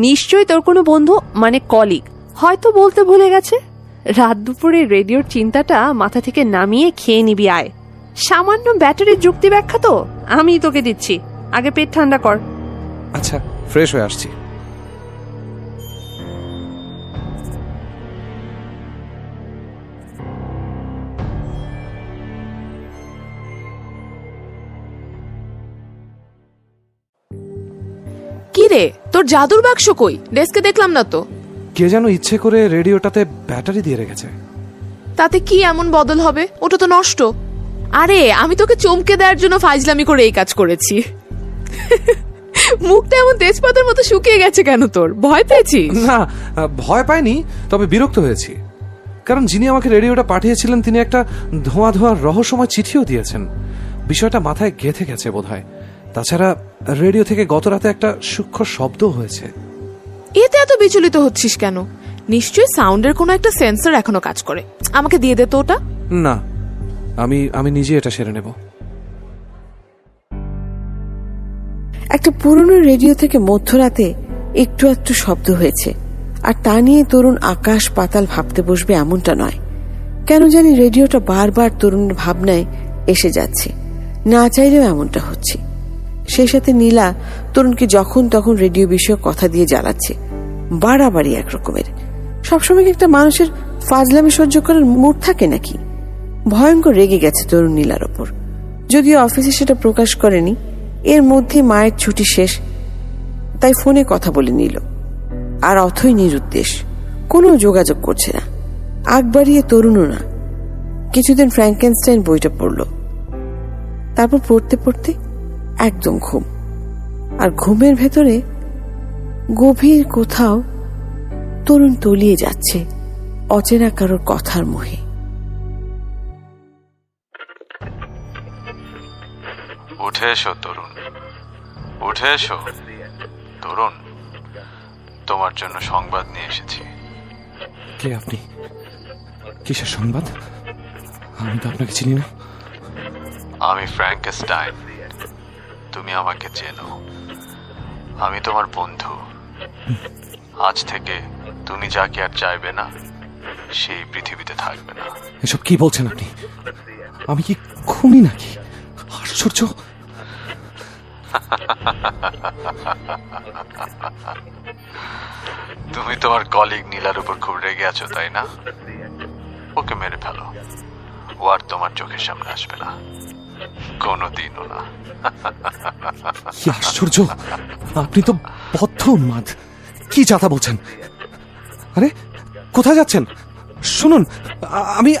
নিশ্চয়ই তোর কোনো বন্ধু, মানে কলিগ, হয়তো বলতে ভুলে গেছে। রাত দুপুরে রেডিওর চিন্তাটা মাথা থেকে নামিয়ে খেয়ে নিবি আয়। সামান্য ব্যাটারির যুক্তি ব্যাখ্যা তো আমি তোকে দিচ্ছি। আগে পেট ঠান্ডা কর। আচ্ছা, ফ্রেশ হয়ে আসছি। কি রে, তোর জাদুর বাক্স কই? ডেস্কে দেখলাম না তো। কে যেন ইচ্ছে করে রেডিওটাতে ব্যাটারি দিয়ে রেখেছে। তাতে কি এমন বদল হবে? ওটা তো নষ্ট। আরে আমি তোকে চমকে দেওয়ার জন্য ফাইজলামি করে এই কাজ করেছি। মুখটা এমন তেজপাতার মতো শুকিয়ে গেছে কেন তোর? ভয় পেয়েছিস? না, ভয় পাইনি, তবে বিরক্ত হয়েছি। কারণ যিনি আমাকে রেডিওটা পাঠিয়েছিলেন তিনি একটা ধোঁয়া ধোঁয়া রহস্যময় চিঠিও দিয়েছেন। বিষয়টা মাথায় গেঁথে গেছে বোধহয়। তাছাড়া রেডিও থেকে গত রাতে একটা সূক্ষ্ম শব্দ হয়েছে। এতে এত বিচলিত হচ্ছিস কেন? নিশ্চয়ই সাউন্ডের কোনো একটা সেন্সর এখনো কাজ করে। আমাকে দিয়ে দে তো ওটা। না, আমি নিজে এটা সেরে নেব। একটা পুরনো রেডিও থেকে মধ্যরাতে একটু একটু শব্দ হয়েছে। আর তা নিয়ে তরুণ আকাশ পাতাল ভাবতে বসবে এমনটা নয়। কেন জানি রেডিওটা বারবার তরুণের ভাবনায় এসে যাচ্ছে, না চাইলেও এমনটা হচ্ছে। সেই সাথে নীলা তরুণকে যখন তখন রেডিও বিষয়ে কথা দিয়ে জ্বালাচ্ছে, বাড়াবাড়ি একরকমের। সবসময় কি একটা মানুষের ফাজলামি সহ্য করার মুড থাকে নাকি? ভয়ঙ্কর রেগে গেছে তরুণ নীলার ওপর। যদিও অফিসে সেটা প্রকাশ করেনি। এর মধ্যে মায়ের ছুটি শেষ, তাই ফোনে কথা বলে নিল। আর অথই নিরুদ্দেশ, কোনো যোগাযোগ করছে না। আগ বাড়িয়ে তরুণও না। কিছুদিন ফ্র্যাঙ্কেনস্টাইন বইটা পড়ল। তারপর পড়তে পড়তে একদম ঘুম। আর ঘুমের ভেতরে গভীর কোথাও তরুণ তলিয়ে যাচ্ছে অচেনা কারোর কথার মোহে। উঠে এসো তরুণ, উঠে এসো তরুণ, তোমার জন্য সংবাদ নিয়ে এসেছি। কে আপনি? কিসের সংবাদ? আমি তো আপনাকে চিনি না। আমি ফ্র্যাঙ্কেনস্টাইন, তুমি আমাকে চেনো। আমি তোমার বন্ধু। আজ থেকে তুমি যাকে আর চাইবে না সেই পৃথিবীতে থাকবে না। এসব কি বলছেন আপনি? আমি কি খুনি নাকি? আশ্চর্য। তুমি তোমার কলিগ নীলার উপর খুব রেগে আছো, তাই না? ওকে মেরে ফেলো, ও আর তোমার চোখের সামনে আসবে না, কোনোদিনও না। কি আশ্চর্য! আপনি তো বদ্ধ উন্মাদ। কি যাতা বলছেন? আরে কোথায় যাচ্ছেন? শুনুন,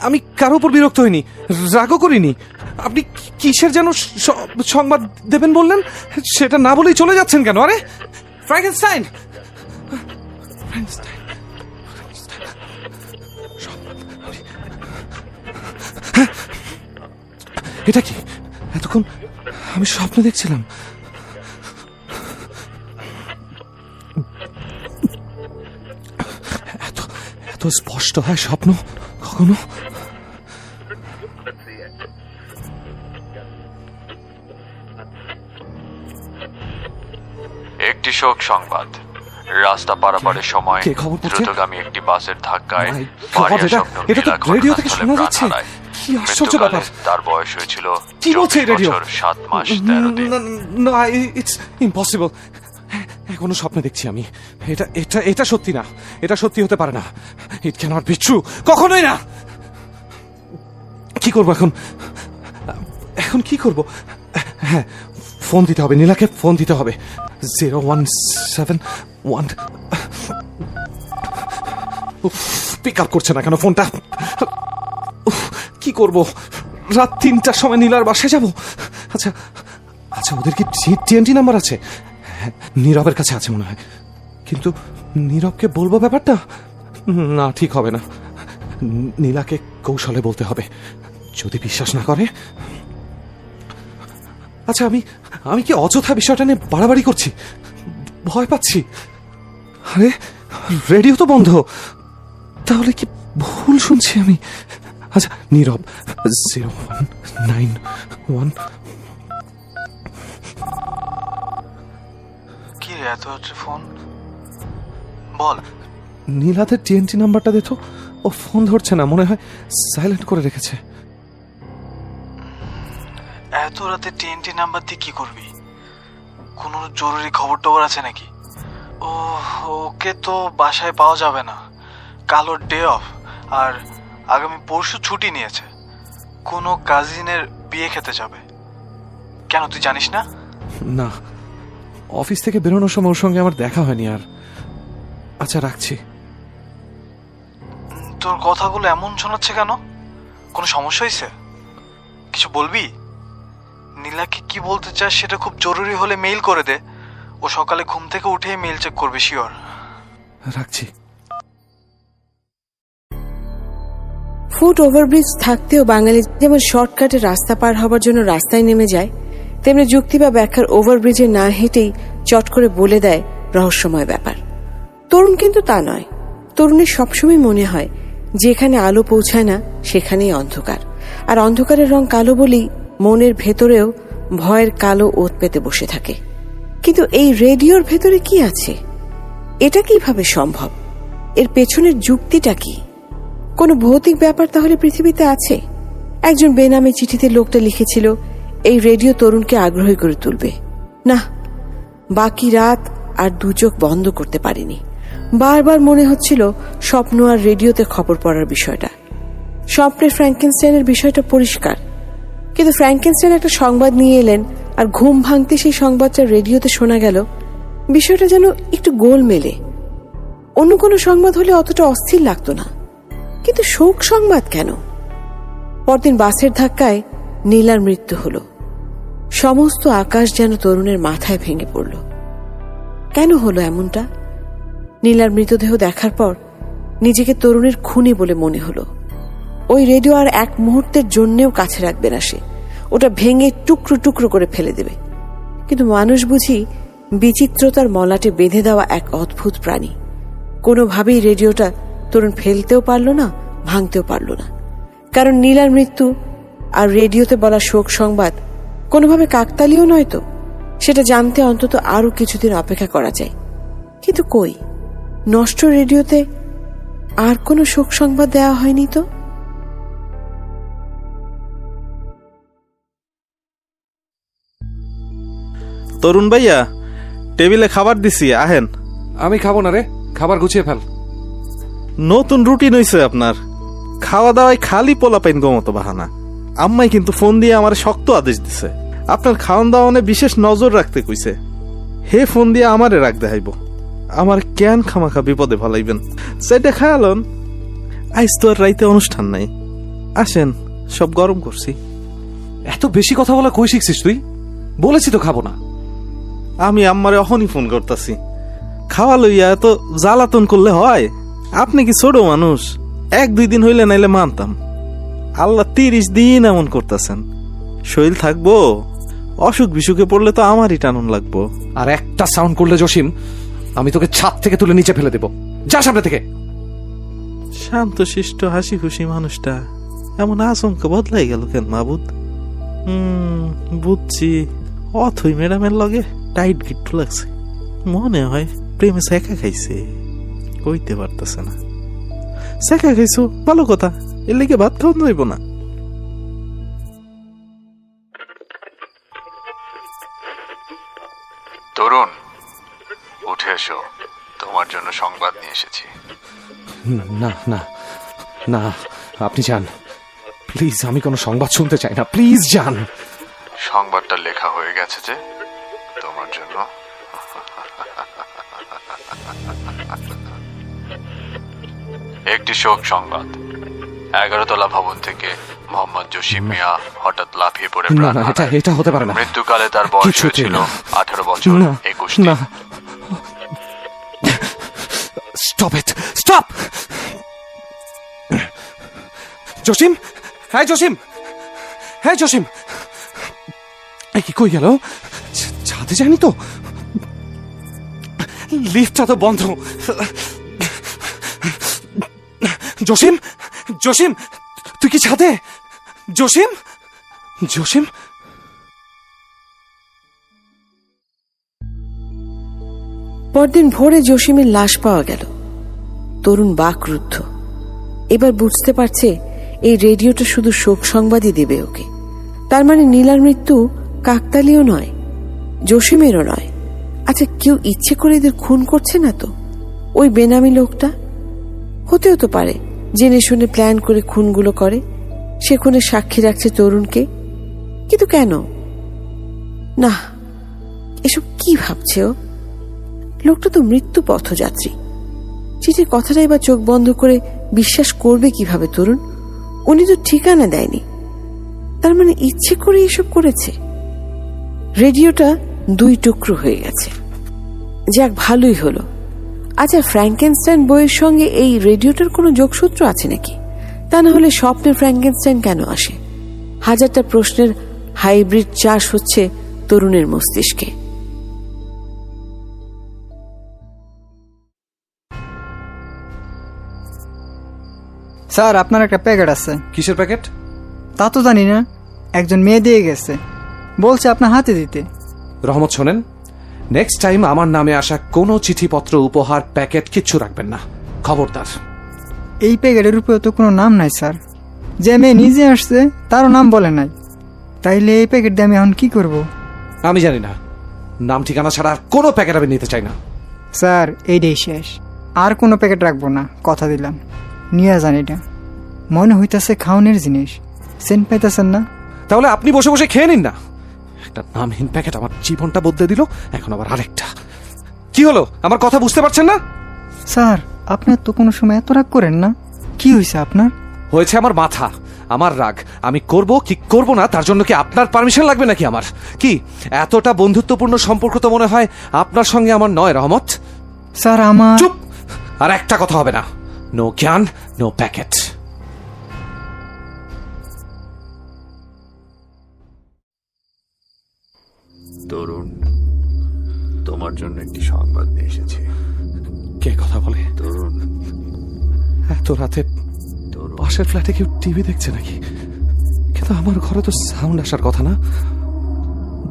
আমি কারো উপর বিরক্ত হইনি, রাগও করিনি। আপনি কিসের যেন সংবাদ দেবেন বললেন, সেটা না বলেই চলে যাচ্ছেন কেন? আরে ফ্র্যাঙ্কেনস্টাইন, এটা কি? এতক্ষণ আমি স্বপ্ন দেখছিলাম। এত স্পষ্ট হয় স্বপ্ন কখনো? একটি শোক সংবাদ। রাস্তা পারাপারের সময় কে খবর পড়ছে? দ্রুতগামী একটি বাসের ধাক্কায় My God, ফারিয়া এটা- স্বপ্ন এটা তো নীলা রেডিও থেকে ঘটনাস্থলে শোনা প্রাণ যাচ্ছে। হারায়। কি আশ্চর্য মৃত্যুকালে ব্যাপার। তার বয়স হয়েছিল কি বলছে এই 24 রেডিও? বছর 7 মাস 13 দিন। না, ইটস ইম্পসিবল। এখনো স্বপ্ন দেখছি আমি। এটা এটা এটা সত্যি না, এটা সত্যি হতে পারে না। ইট ক্যানট বি ট্রু, কখনোই না। কি করব এখন? এখন কি করব? হ্যাঁ, ফোন দিতে হবে, নীলাকে ফোন দিতে হবে। 0171। পিক আপ করছে না কেন ফোনটা? কি করব? রাত 3টার সময় নীলার বাসায় যাব? আচ্ছা আচ্ছা, ওদের কি টিএনটি নাম্বার আছে? হ্যাঁ, নীরবের কাছে আছে মনে হয়। কিন্তু নীরবকে বলবো ব্যাপারটা? না, ঠিক হবে না। নীলাকে কৌশলে বলতে হবে। যদি বিশ্বাস না করে। আচ্ছা, আমি কি অযথা বিষয়টা নিয়ে বাড়াবাড়ি করছি? ভয় পাচ্ছি। আরে রেডিও তো বন্ধ, তাহলে কি ভুল শুনছি আমি? আচ্ছা, নীরব 0191। কি রে, এত হচ্ছে ফোন? বল। নীলাদের টিএনটি নাম্বারটা দে তো। ও ফোন ধরছে না, মনে হয় সাইলেন্ট করে রেখেছে। এত রাতে টিএনটি নাম্বার দিয়ে কি করবি? কোনো জরুরি খবর টবর আছে নাকি? ওকে তো বাসায় পাওয়া যাবে না, কালো ডে অফ, আর আগামী পরশু ছুটি নিয়েছে। কোনো কাজিনের বিয়ে খেতে যাবে। কেন, তুই জানিস না? না, অফিস থেকে বেরোনোর সময় ওর সঙ্গে আমার দেখা হয়নি আর। আচ্ছা, রাখছি। তোর কথাগুলো এমন শোনাচ্ছে কেন? কোনো সমস্যা হয়েছে? কিছু বলবি? নীলাকে কি বলতে চাস সেটা খুব জরুরি হলে মেইল করে দে। ও সকালে ঘুম থেকে উঠেই মেইল চেক করবে, শিওর। রাখছি। ফুট ওভারব্রিজ থাকতেও বাঙালি যেমন শর্টকাটে রাস্তা পার হবার জন্য রাস্তায় নেমে যায়, তেমনি যুক্তি বা ব্যাখ্যার ওভারব্রিজে না হেঁটেই চট করে বলে দেয় রহস্যময় ব্যাপার। তরুণ কিন্তু তা নয়। তরুণের সবসময় মনে হয় যেখানে আলো পৌঁছায় না সেখানেই অন্ধকার, আর অন্ধকারের রং কালো বলেই মনের ভেতরেও ভয়ের কালো ওত পেতে বসে থাকে। কিন্তু এই রেডিওর ভেতরে কি আছে? এটা কিভাবে সম্ভব? এর পেছনের যুক্তিটা কি? কোনো ভৌতিক ব্যাপার তাহলে পৃথিবীতে আছে? একজন বেনামে চিঠিতে লোকটা লিখেছিল এই রেডিও তরুণকে আগ্রহী করে তুলবে। না, বাকি রাত আর দু চোখ বন্ধ করতে পারিনি। বারবার মনে হচ্ছিল স্বপ্ন আর রেডিওতে খবর পড়ার বিষয়টা। স্বপ্নে ফ্র্যাঙ্কেনস্টাইনের বিষয়টা পরিষ্কার, কিন্তু ফ্র্যাঙ্কেনস্টাইন একটা সংবাদ নিয়ে এলেন আর ঘুম ভাঙতে সেই সংবাদটা রেডিওতে শোনা গেল। বিষয়টা যেন একটু গোল মেলে। অন্য কোনো সংবাদ হলে অতটা অস্থির লাগতো না, কিন্তু শোক সংবাদ কেন? পরদিন বাসের ধাক্কায় নীলার মৃত্যু হলো। সমস্ত আকাশ যেন তরুণের মাথায় ভেঙে পড়ল। কেন হলো এমনটা? নীলার মৃতদেহ দেখার পর নিজেকে তরুণের খুনি বলে মনে হলো। ওই রেডিও আর এক মুহূর্তের জন্যেও কাছে রাখবে না সে, ওটা ভেঙে টুকরো টুকরো করে ফেলে দেবে। কিন্তু মানুষ বুঝি বিচিত্রতার মলাটে বেঁধে দেওয়া এক অদ্ভুত প্রাণী। কোনোভাবেই রেডিওটা তরুণ ফেলতেও পারল না, ভাঙতেও পারল না। কারণ নীলার মৃত্যু আর রেডিওতে বলা শোক সংবাদ কোনোভাবে কাকতালীয় নয় তো। সেটা জানতে অন্তত আরো কিছুদিন অপেক্ষা করা যায়। কিন্তু কই, নষ্ট রেডিওতে আর কোনো শোক সংবাদ দেওয়া হয়নি তো। তরুণ ভাইয়া, টেবিলে খাবার দিছি, আহেন। আমি খাবো না রে, খাবার গুছিয়ে ফেল। নতুন রুটিন হইছে আপনার, খাওয়া দাওয়ায় খালি পোলাপাইন গমতো বাহানা। আম্মাই কিন্তু ফোন দিয়ে আমার শক্ত আদেশ দিছে, আপনার খাওয়ান দাওয়ানে বিশেষ নজর রাখতে কইছে। হে ফোন দিয়ে আমারে রাখ দেখাইব, আমার কেন খামাখা বিপদে ফলাইবেন। সেটা খায়ালন, আজ তো আর রাইতে অনুষ্ঠান নাই, আসেন সব গরম করছি। এত বেশি কথা বলা কই শিখছিস তুই? বলেছি তো খাবো না। আমি আম্মারে অহনি ফোন করতেছি, খাওয়া লইয়া এত জ্বালাতন করলে হয়? আপনি কি ছোট মানুষ? 1-2 দিন হইলে নাইলে মানতাম, আল্লাহ 30 দিন এমন করতেছেন। শরীর থাকবো, অসুখ বিসুখে পড়লে তো আমারই টানুন লাগবো। আর একটা সাউন্ড করলে জসিম, আমি তোকে ছাদ থেকে তুলে নিচে ফেলে দেব। যা সামনে থেকে। শান্ত শিষ্ট হাসি খুশি মানুষটা এমন আচমকা বদলাই গেল কেন মাবুদ? বুঝছি, অথই ম্যাডামের লগে টাইট গিট্টু লাগছে। মনে হয় প্রেমে শেখা খাইছে, কইতে পারতেছে না। শেখা খাইছো ভালো কথা, এর লেগে ভাত খাওয়া যাইব না। তরুণ, উঠে এসো, তোমার জন্য সংবাদ নিয়ে এসেছি। না না না, আপনি যান প্লিজ। আমি কোনো সংবাদ শুনতে চাই না, প্লিজ যান। সংবাদটা লেখা হয়ে গেছে যে তোমার জন্য। একটি শোক সংবাদ। 11 তলা ভবন থেকে মোহাম্মদ জসিম মিয়া হঠাৎ লাফিয়ে পড়ে না প্রাণ না, হারায়। এটা হতে পারে না। মৃত্যুকালে তার বয়স কিছুতেই হয়েছিল না। 18 বছর না 21 দিন। না, স্টপ ইট, স্টপ। জসিম, হ্যাঁ জসিম, হ্যাঁ জসিম, এই কি কই গেল? ছাদে যায়নি তো? লিফটটা তো বন্ধ। জসিম, জসিম, তুই কি ছাদে? জসিম, জসিম। পরদিন ভোরে জসিমের লাশ পাওয়া গেল। তরুণ বাকরুদ্ধ। এবার বুঝতে পারছে এই রেডিওটা শুধু শোক সংবাদই দেবে ওকে। তার মানে নীলার মৃত্যু কাকতালীয় নয়, জসিমেরও নয়। আচ্ছা, কেউ ইচ্ছে করে এদের খুন করছে না তো? ওই বেনামি লোকটা হতেও তো পারে, জেনে শুনে প্ল্যান করে খুনগুলো করে। সে খুনে সাক্ষী রাখছে তরুণকে, কিন্তু কেন? না, এসব কি ভাবছে ও? লোকটা তো মৃত্যু পথযাত্রী। চিঠির কথাটাই বা চোখ বন্ধ করে বিশ্বাস করবে কিভাবে তরুণ? উনি তো ঠিকানা দেয়নি। তার মানে ইচ্ছে করে এসব করেছে। রেডিওটা 2 টুকরো হয়ে গেছে। যাক, ভালোই হলো। আচ্ছা, ফ্র্যাঙ্কেনস্টাইন বইয়ের সঙ্গে এই রেডিওটার কোনো যোগসূত্র আছে নাকি? তা না হলে স্বপ্নে ফ্র্যাঙ্কেনস্টাইন কেন আসে? হাজারটা প্রশ্নের হাইব্রিড চাষ হচ্ছে তরুণের মস্তিষ্কে। স্যার, আপনার একটা প্যাকেট আছে। কিসের প্যাকেট? তা তো জানি না, একজন মেয়ে দিয়ে গেছে, বলছে আপনার হাতে দিতে। রহমত, শোনেন, নেক্সট টাইম আমার নামে আসা কোনো চিঠিপত্র, উপহার, প্যাকেট কিচ্ছু রাখবেন না, খবরদার। এই প্যাকেটের উপরে তো কোনো নাম নাই স্যার। যে মেয়ে নিজে আসছে তারও নাম বলে নাই। তাইলে এই প্যাকেট দিয়ে আমি এখন কি করব? আমি জানি না, নাম ঠিকানা ছাড়া আর কোনো প্যাকেট আমি নিতে চাই না। স্যার, এইটাই শেষ, আর কোনো প্যাকেট রাখবো না, কথা দিলাম। নিয়ে যান, এটা মনে হইতাছে খাওয়ানোর জিনিস, সেন্ট পাইতেছেন না? তাহলে আপনি বসে বসে খেয়ে নিন না। একটা নামহীন প্যাকেট আমার জীবনটা বদলে দিল, এখন আবার আরেকটা। কি হলো, আমার কথা বুঝতে পারছেন না? স্যার, আপনার তো কোনো সময় এত রাগ করেন না, কি হয়েছে আপনার? হয়েছে আমার মাথা, আমার রাগ। আমি করব কি করব না তার জন্য কি আপনার পারমিশন লাগবে নাকি? আমার কি এতটা বন্ধুত্বপূর্ণ সম্পর্ক তো মনে হয় আপনার সঙ্গে আমার নয় রহমত। স্যার, আমার চুপ, আর একটা কথা হবে না। নো জ্ঞান, নো প্যাকেট। তরুণ, তোমার জন্য একটি সংবাদ নিয়ে এসেছি। কে কথা বলে? তরুণ, এত রাতে পাশের ফ্ল্যাটে কেউ টিভি দেখছে নাকি? কিন্তু আমার ঘরে তো সাউন্ড আসার কথা না।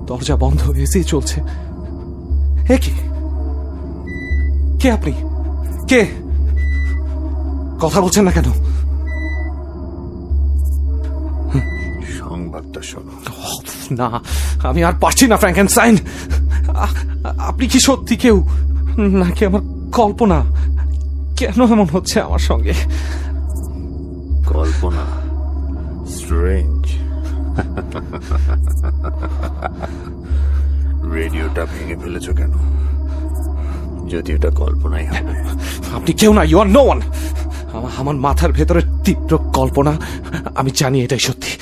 দরজা বন্ধ, এসি চলছে। এ কি? কে আপনি? কে? কথা বলছেন না কেন? সংবাদটা শোনো। না, আমি আর পারছি না ফ্র্যাঙ্কেনস্টাইন। আপনি কি সত্যি কেউ নাকি আমার কল্পনা? কেন এমন হচ্ছে আমার সঙ্গে? কল্পনা? স্ট্রেঞ্জ। রেডিওটা ভেঙে ফেলেছো কেন? যদি এটা কল্পনাই হবে। আপনি কেউ না, ইউ আর নো ওয়ান। আমার মাথার ভেতরে তীব্র কল্পনা, আমি জানি এটাই সত্যি।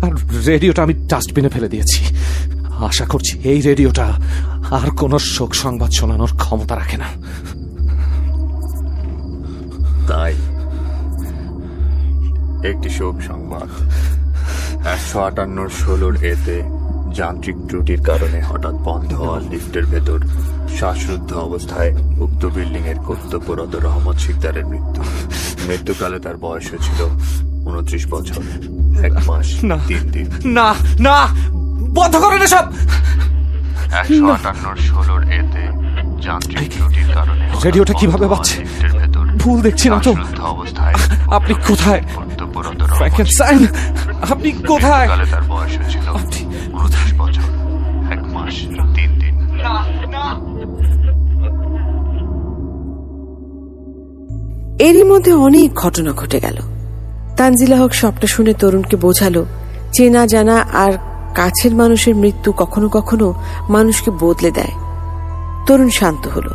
আর রেডিওটা আমি ডাস্টবিনে ফেলে দিয়েছি। আশা করছি এই রেডিওটা আর কোনো শোক সংবাদ শোনানোর ক্ষমতা রাখে না। তাই একটি শোক সংবাদ। 158-16 এতে যান্ত্রিক ত্রুটির কারণে হঠাৎ বন্ধ হওয়া লিফটের ভেতর শ্বাসরুদ্ধ অবস্থায় উক্ত বিল্ডিং এর কর্তব্যরত রহমত শিকদারের মৃত্যু। মৃত্যুকালে তার বয়স ছিল 29 বছর 1 মাস 3 দিন। না না, বন্ধ করেন এসব। 158-16 এতে যান্ত্রিক ত্রুটির কারণে রেডিওটা কিভাবে বাজছে? লিফটের ভেতর ভুল দেখছি না তো? শ্বাসরুদ্ধ অবস্থায় আপনি কোথায়? কর্তব্যরত ফ্র্যাঙ্কেনস্টাইন, আপনি কোথায়? মৃত্যুকালে তার বয়স ছিল 29 বছর 1 মাস 3 দিন। এরই মধ্যে অনেক ঘটনা ঘটে গেল। তানজিলা হক সবটা শুনে তরুণকে বোঝালো, চেনা জানা আর কাছের মানুষের মৃত্যু কখনো কখনো মানুষকে বদলে দেয়। তরুণ শান্ত হলো।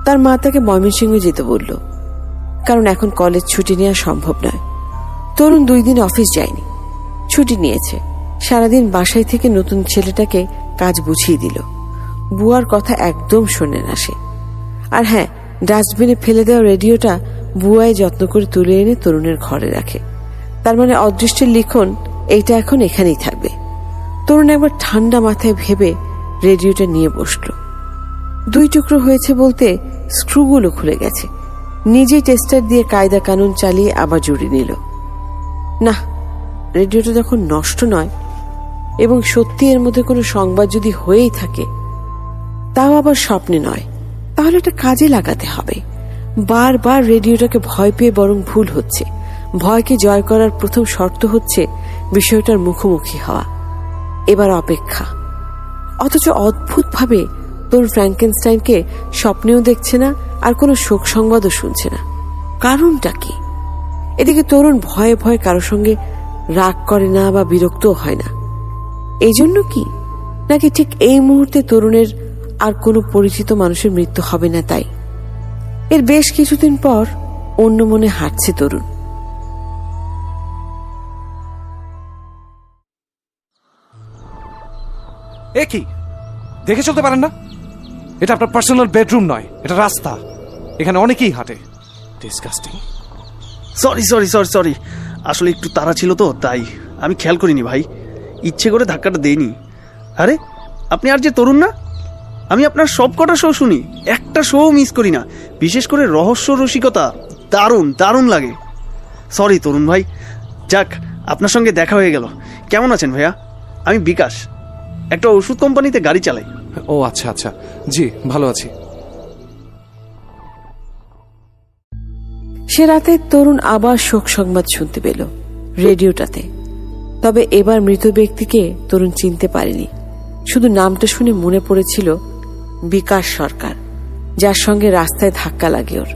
তার মা তাকে ময়মনসিংহ যেতে বলল, কারণ এখন কলেজ ছুটি নেওয়া সম্ভব নয়। তরুণ 2 দিন অফিস যায়নি, ছুটি নিয়েছে। সারাদিন বাসায় থেকে নতুন ছেলেটাকে কাজ বুঝিয়ে দিল। বুয়ার কথা একদম শোনে না সে। আর হ্যাঁ, ডাস্টবিনে ফেলে দেওয়া রেডিওটা বুয়ায় যত্ন করে তুলে এনে তরুণের ঘরে রাখে। তার মানে অদৃষ্টের লিখন এইটা এখন এখানেই থাকবে। তরুণ একবার ঠান্ডা মাথায় ভেবে রেডিওটা নিয়ে বসল। 2 টুকরো হয়েছে বলতে স্ক্রুগুলো খুলে গেছে। নিজেই টেস্টার দিয়ে কায়দা কানুন চালিয়ে আবার জুড়ে নিল। না, রেডিওটা যখন নষ্ট নয় এবং সত্যি এর মধ্যে কোনো সংবাদ যদি হয়েই থাকে, তাও আবার স্বপ্নে নয়, তাহলে এটা কাজে লাগাতে হবে। বারবার রেডিওটাকে ভয় পেয়ে বরং ভুল হচ্ছে। ভয়কে জয় করার প্রথম শর্ত হচ্ছে বিষয়টার মুখোমুখি হওয়া। এবার অপেক্ষা। অথচ অদ্ভুতভাবে তরুণ ফ্র্যাঙ্কেনস্টাইনকে স্বপ্নেও দেখছে না, আর কোনো শোক সংবাদও শুনছে না। কারণটা কি? এদিকে তরুণ ভয়ে ভয়ে কারো সঙ্গে রাগ করে না বা বিরক্তও হয় না। এই জন্য কি? নাকি ঠিক এই মুহূর্তে তরুণের আর কোনো পরিচিত মানুষের মৃত্যু হবে না তাই? এর বেশ কিছুদিন পর অন্য মনে হাঁটছে তরুণ। এ কি, দেখে চলতে পারেন না? এটা আপনার পার্সোনাল বেডরুম নয়, এটা রাস্তা। এখানে অনেকেই হাঁটে। Disgusting. Sorry sorry sorry sorry আসলে একটু তাড়া ছিল তো, তাই আমি খেয়াল করিনি ভাই। ইচ্ছে করে ধাক্কাটা দেইনি। আরে আপনি আর যে তরুণ না? আমি আপনার সব কটা শো শুনি, একটা শো মিস করি না। বিশেষ করে রহস্য রসিকতা দারুণ দারুণ লাগে। সরি তরুণ ভাই। যাক, আপনার সঙ্গে দেখা হয়ে গেল। কেমন আছেন ভাইয়া? আমি বিকাশ, একটা ওষুধ কোম্পানিতে গাড়ি চালাই। ও আচ্ছা আচ্ছা, জি ভালো আছি। সে রাতে তরুণ আবার শোক সংবাদ শুনতে পেল রেডিওটাতে। তবে এবার মৃত ব্যক্তিকে তরুণ চিনতে পারেনি। শুধু নামটা শুনে মনে পড়েছিল বিকাশ সরকার, যার সঙ্গে রাস্তায় ধাক্কা লাগে ওর।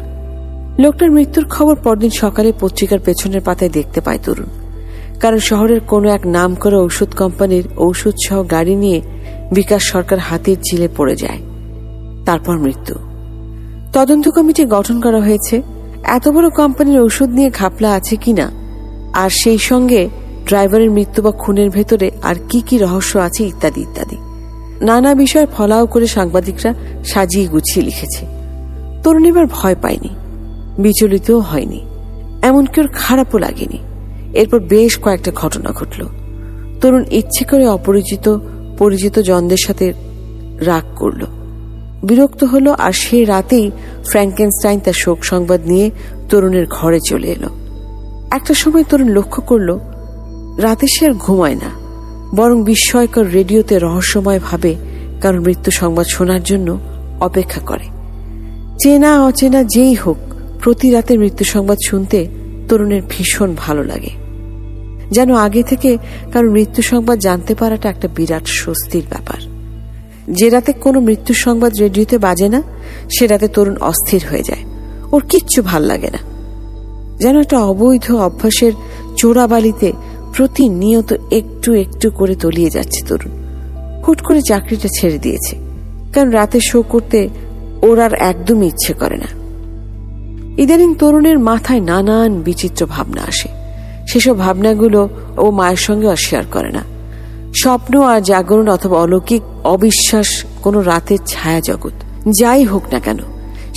লোকটার মৃত্যুর খবর পরদিন সকালে পত্রিকার পেছনের পাতায় দেখতে পায় তরুণ। কারণ শহরের কোনো এক নামকরা ঔষধ কোম্পানির ঔষধ সহ গাড়ি নিয়ে বিকাশ সরকার হাতির ঝিলে পড়ে যায়। তারপর মৃত্যু। তদন্ত কমিটি গঠন করা হয়েছে এত বড় কোম্পানির ঔষধ নিয়ে ঘাপলা আছে কিনা, আর সেই সঙ্গে ড্রাইভারের মৃত্যু বা খুনের ভেতরে আর কি কি রহস্য আছে ইত্যাদি ইত্যাদি। নানা বিষয় ফলাও করে সাংবাদিকরা সাজিয়ে গুছিয়ে লিখেছে। তরুণ এবার ভয় পায়নি, বিচলিতও হয়নি, এমনকি ওর খারাপও লাগেনি। এরপর বেশ কয়েকটা ঘটনা ঘটল। তরুণ ইচ্ছে করে অপরিচিত পরিচিত জনদের সাথে রাগ করল, বিরক্ত হলো। আর সে রাতেই ফ্র্যাঙ্কেনস্টাইন তার শোক সংবাদ নিয়ে তরুণের ঘরে চলে এলো। একটা সময় তরুণ লক্ষ্য করল রাতে সে আর ঘুমায় না, বরং বিস্ময়কর রেডিওতে রহস্যময় ভাবে কারণ মৃত্যু সংবাদ শোনার জন্য অপেক্ষা করে। চেনা অচেনা যেই হোক, প্রতি রাতে মৃত্যু সংবাদ শুনতে তরুণের ভীষণ ভালো লাগে। যেন আগে থেকে কারণ মৃত্যু সংবাদ জানতে পারাটা একটা বিরাট স্বস্তির ব্যাপার। যে রাতে কোনো মৃত্যু সংবাদ রেডিওতে বাজে না, সে রাতে তরুণ অস্থির হয়ে যায়। ওর কিচ্ছু ভাল লাগে না। যেন একটা অবৈধ অভ্যাসের চোরাবালিতে প্রতিনিয়ত একটু একটু করে তলিয়ে যাচ্ছে তরুণ। হুট করে চাকরিটা ছেড়ে দিয়েছে, কারণ রাতে শো করতে ওর আর একদমই ইচ্ছে করে না। ইদানিং তরুণের মাথায় নানান বিচিত্র ভাবনা আসে। সেসব ভাবনাগুলো ও মায়ের সঙ্গে শেয়ার করে না। স্বপ্ন আর জাগরণ অথবা অলৌকিক অবিশ্বাস কোনো রাতের ছায়া জগৎ যাই হোক না কেন,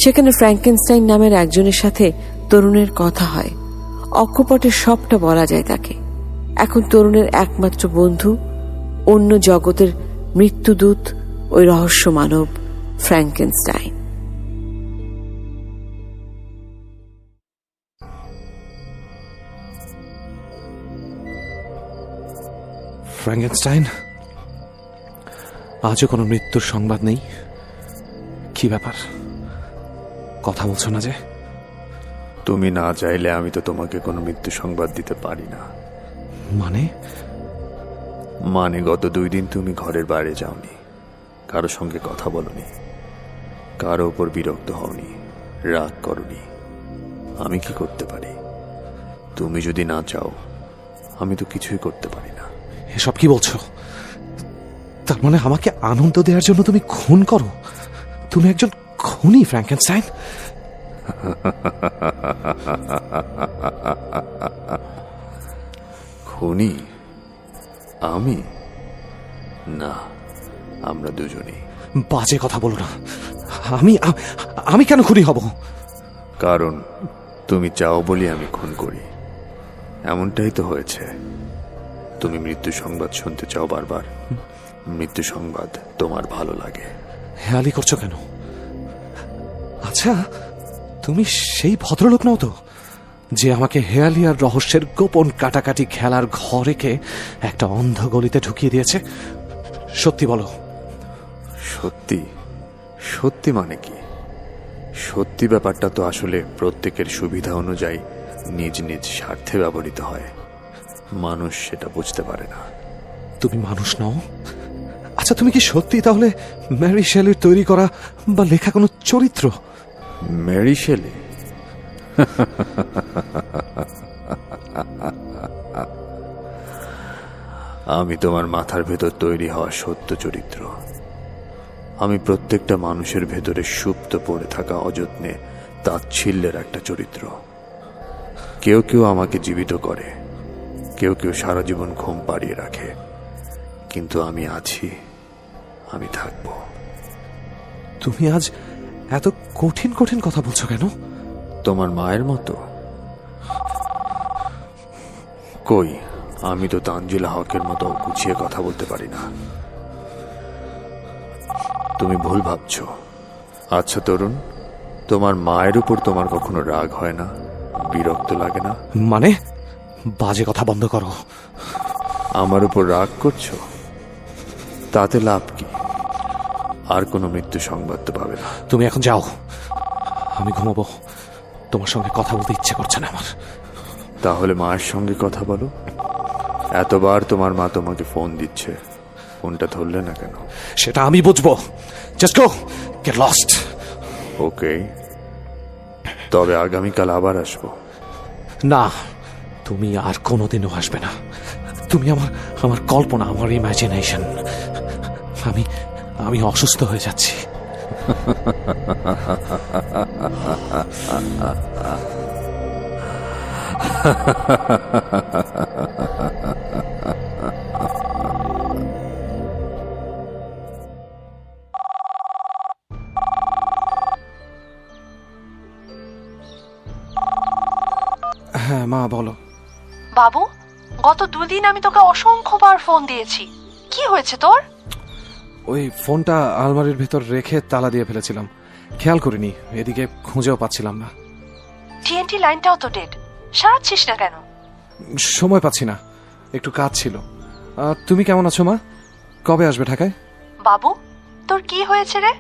সেখানে ফ্র্যাঙ্কেনস্টাইন নামের একজনের সাথে তরুণের কথা হয়। অক্ষপটে সবটা বলা যায় তাকে। এখন তরুণের একমাত্র বন্ধু, অন্য জগতের মৃত্যুদূত, ওই রহস্য মানব ফ্র্যাঙ্কেনস্টাইন। ফ্র্যাঙ্কেনস্টাইন, আজও কোনো মৃত্যুর সংবাদ নেই। কি ব্যাপার, কথা বলছো না যে? তুমি না চাইলে আমি তো তোমাকে কোনো মৃত্যু সংবাদ দিতে পারি না। মানে গত 2 দিন তুমি ঘরের বাইরে যাওনি, কারো সঙ্গে কথা বলনি, কারো ওপর বিরক্ত হওনি, রাগ করনি। আমি কি করতে পারি? তুমি যদি না চাও, আমি তো কিছুই করতে পারি না। এসব কি বলছো? তার মানে আমাকে আনন্দ দেওয়ার জন্য তুমি খুন করো? তুমি একজন খুনি ফ্র্যাঙ্কেনস্টাইন। খুনি? আমি না, আমরা দুজনেই। বাজে কথা বলো না। আমি কেন খুনি হব? কারণ তুমি চাও বলি আমি খুন করি। এমনটাই তো হয়েছে। তুমি মৃত্যু সংবাদ শুনতে চাও বারবার। মৃত্যু সংবাদ তোমার ভালো লাগে। হেয়ালি করছো কেন? আচ্ছা, তুমি সেই ভদ্রলোক নও তো যে আমাকে হেয়ালি আর রহস্যের গোপন কাটাকাটি খেলার ঘরেকে একটা অন্ধ গলিতে ঢুকিয়ে দিয়েছে? সত্যি বলো। সত্যি? সত্যি মানে কি? সত্যি ব্যাপারটা তো আসলে প্রত্যেকের সুবিধা অনুযায়ী নিজ নিজ স্বার্থে ব্যবহৃত হয়। মানুষ সেটা বুঝতে পারে না। তুমি মানুষ নও? আচ্ছা, তুমি কি সত্যি তাহলে ম্যারি শেলির তৈরি করা বা লেখা কোনো চরিত্র? Mary Shelley? আমি তোমার মাথার ভেতর তৈরি হওয়া সত্য চরিত্র। আমি প্রত্যেকটা মানুষের ভেতরে সুপ্ত পড়ে থাকা অযত্নে তাচ্ছিল্যের একটা চরিত্র। কেউ কেউ আমাকে জীবিত করে, কেউ কেউ সারা জীবন ঘুম পাড়িয়ে রাখে, কিন্তু আমি আছি, আমি থাকব। তুমি আজ এত কঠিন কঠিন কথা বলছো কেন? তোমার মায়ের মতো? কই, আমি তো তানজিলা হকের মতো গুছিয়ে কথা বলতে পারি না। তুমি ভুল ভাবছো। আচ্ছা তরুণ, তোমার মায়ের উপর তোমার কখনো রাগ হয় না, বিরক্ত লাগে না? মানে বাজে কথা বন্ধ করো। আমার উপর রাগ করছো? তাতে লাভ কি? আর কোনো মৃত্যু সংবাদ তো পাবে না। তুমি এখন যাও, আমি ঘুমাবো। তোমার সঙ্গে কথা বলতে ইচ্ছে করছে না আমার। তাহলে মায়ের সঙ্গে কথা বলো। এতবার তোমার মা তোমাকে ফোন দিচ্ছে, ফোনটা ধরলে না কেন? সেটা আমি বুঝবো। Just go, get lost. Okay, তবে আগামীকাল আবার আসবো। না, তুমি আর কোনোদিনও আসবে না। তুমি আমার কল্পনা, আমার ইমাজিনেশন। আমি অসুস্থ হয়ে যাচ্ছি। হ্যাঁ মা, বলো। বাবু, গত 2 দিন আমি তোকে অসংখ্যবার ফোন দিয়েছি। কি হয়েছে তোর? ওই ফোনটা আলমারির ভেতর রেখে তালা দিয়ে ফেলেছিলাম, খেয়াল করিনি। এদিকে খুঁজেও পাচ্ছিলাম না। টিএনটি লাইনটাও তো ডেড। সারাচ্ছিস না কেন? সময় পাচ্ছি না, একটু কাজ ছিল। তুমি কেমন আছো মা? কবে আসবে ঢাকায়? বাবু, তোর কি হয়েছে রে?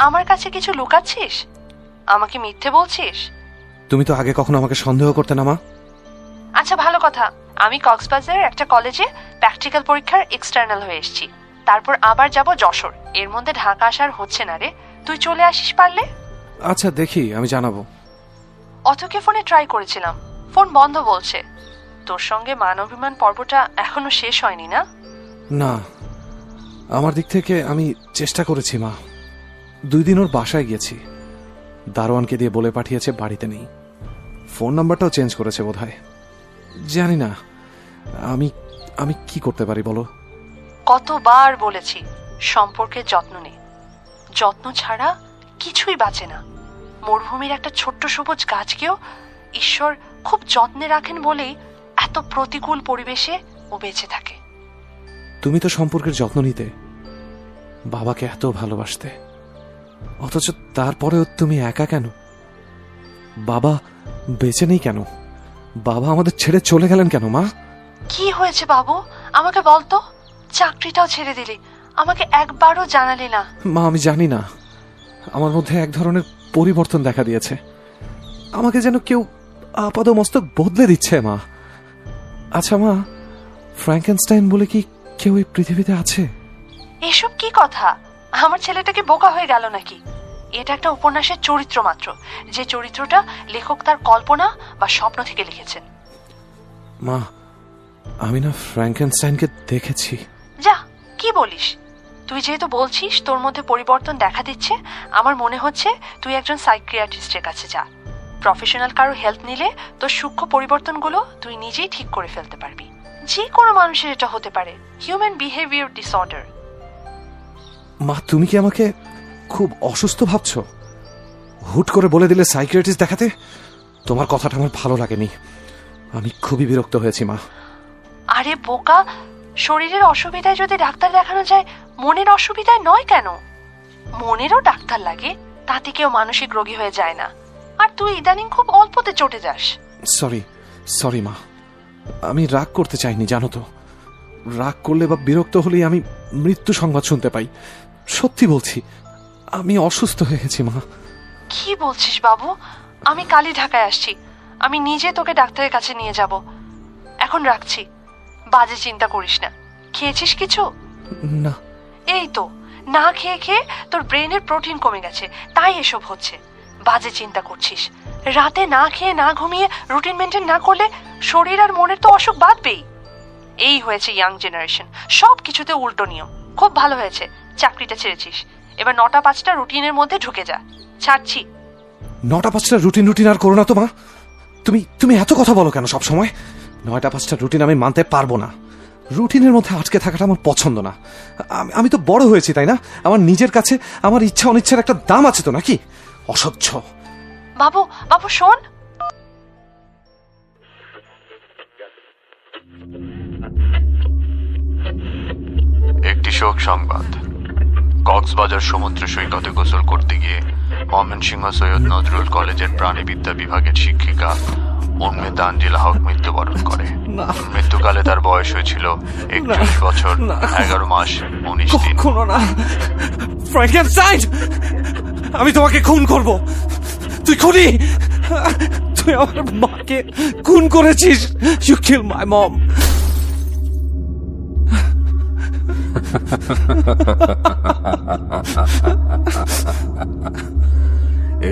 আমার কাছে কিছু লুকাচ্ছিস? আমাকে মিথ্যে বলছিস? তুমি তো আগে কখনো আমাকে সন্দেহ করতে না মা। আচ্ছা, ভালো কথা। আমি কক্সবাজারের একটা কলেজে প্র্যাকটিক্যাল পরীক্ষার এক্সটার্নাল হয়ে এসেছি। তারপর আবার যাব যশোর। এর মধ্যে ঢাকা আসার হচ্ছে না রে। তুই চলে আসিস পারলে। আচ্ছা, দেখি, আমি জানাবো। অতকে ফোনে ট্রাই করেছিলাম, ফোন বন্ধ বলছে। তোর সঙ্গে মান অভিমান পর্বটা এখনো শেষ হয়নি না? না, আমার দিক থেকে আমি চেষ্টা করেছি মা। 2 দিন ওর বাসায় গিয়েছি, দারোয়ানকে দিয়ে বলে পাঠিয়েছে বাড়িতে নেই। ফোন নাম্বারটাও চেঞ্জ করেছে বোধহয়। জানি না আমি আমি কি করতে পারি বলো। কতবার বলেছি সম্পর্কের যত্ন নে, যত্ন ছাড়া কিছুই বাঁচে না। মরুভূমির একটা ছোট্ট সবুজ গাছকেও ঈশ্বর খুব যত্নে রাখেন বলেই এত প্রতিকূল পরিবেশে ও বেঁচে থাকে। তুমি তো সম্পর্কের যত্ন নিতে, বাবাকে এত ভালোবাসতে, অথচ তারপরেও তুমি একা কেন? বাবা বেঁচে নেই কেন? বাবা আমাদের ছেড়ে চলে গেলেন কেন মা? কি হয়েছে বাবু, আমাকে বলতো। চাকরিটাও ছেড়ে দিলি, আমাকে একবারও জানালি না। মা আমি জানি না, আমার মধ্যে এক ধরনের পরিবর্তন দেখা দিয়েছে। আমাকে যেন কেউ আপাদমস্তক বদলে দিচ্ছে মা। আচ্ছা মা, ফ্র্যাঙ্কেনস্টাইন বলে কি কেউ এই পৃথিবীতে আছে? এসব কি কথা? আমার ছেলেটা কি বোকা হয়ে গেল নাকি? এটা একটা উপন্যাসের চরিত্র মাত্র, যে চরিত্রটা লেখক তার কল্পনা বা স্বপ্ন থেকে লিখেছেন। মা আমি না ফ্র্যাঙ্কেনস্টাইনকে দেখেছি। যা, কি বলিস? তুই যেহেতু বলছিস তোর মধ্যে পরিবর্তন দেখা দিচ্ছে, আমার মনে হচ্ছে তুই একজন সাইকিয়াট্রিস্টের কাছে যা। প্রফেশনাল কারো হেল্প নিলে তোর সূক্ষ্ম পরিবর্তনগুলো তুই নিজেই ঠিক করে ফেলতে পারবি। যে কোনো মানুষের এটা হতে পারে, হিউম্যান বিহেভিয়ার ডিসঅর্ডার। মা তুমি কি আমাকে খুব অসুস্থ ভাবছো? হুট করে বলে দিলে সাইকিয়াট্রিস্ট দেখাতে? তোমার কথাটা আমার ভালো লাগেনি, আমি খুবই বিরক্ত হয়েছি মা। আরে বোকা, শরীরের অসুবিধায় যদি ডাক্তার দেখানো যায়, মনের অসুবিধায় নয় কেন? মনেরও ডাক্তার লাগে, তাতে কেউ মানসিক রোগী হয়ে যায় না। আর তুই ইদানিং খুব অল্পতে চটে যাস। সরি মা, আমি রাগ করতে চাইনি জানো তো। রাগ করলে বা বিরক্ত হলেই আমি মৃত্যু সংবাদ শুনতে পাই। সত্যি বলছি, আমি অসুস্থ হয়ে গেছি মা। কি বলছিস বাবু? আমি কালই ঢাকায় আসছি, আমি নিজে তোকে ডাক্তারের কাছে নিয়ে যাব। এখন রাখছি, বাজে চিন্তা করিস না। খেয়েছিস কিছু? না। এই তো, না খেয়ে খেয়ে তোর ব্রেনের প্রোটিন কমে গেছে, তাই এসব হচ্ছে। বাজে চিন্তা করছিস। রাতে না খেয়ে না ঘুমিয়ে রুটিন মেনটেন না করলে শরীর আর মনের তো অসুখ বাঁধবেই। এই হয়েছে ইয়াং জেনারেশন, সব কিছুতে উল্টো নিয়ম। খুব ভালো হয়েছে চাকরিটা ছেড়েছিস, এবার 9টা 5টা রুটিনের মধ্যে ঢুকে যা। ছাড়ছি। 9টা 5টা রুটিন আর করো না তো মা। তুমি এত কথা বলো কেন সব সময়? 9টা 5টা রুটিন আমি মানতে পারবো না। রুটিনের মধ্যে আটকে থাকাটা আমার পছন্দ না। আমি তো বড় হয়েছি তাই না? আমার নিজের কাছে আমার ইচ্ছা অনিচ্ছার একটা দাম আছে তো নাকি? অসহ্য। বাবু বাবু শোন। একটি শোক সংবাদ। কক্সবাজার সমুদ্র সৈকতে গোসল করতে গিয়ে ময়মনসিংহ সৈয়দ নজরুল কলেজের প্রাণীবিদ্যা বিভাগের শিক্ষিকা উম্মে তানজিলা হক মৃত্যুবরণ করে। মৃত্যুকালে তার বয়স হয়েছিল 31 বছর 11 মাস 19 দিন। ফ্র্যাঙ্কেনস্টাইন, আমি তোমাকে খুন করব। তুই খুনি, তুই আমার মাকে খুন করেছিস। ইউ কিল মাই মম।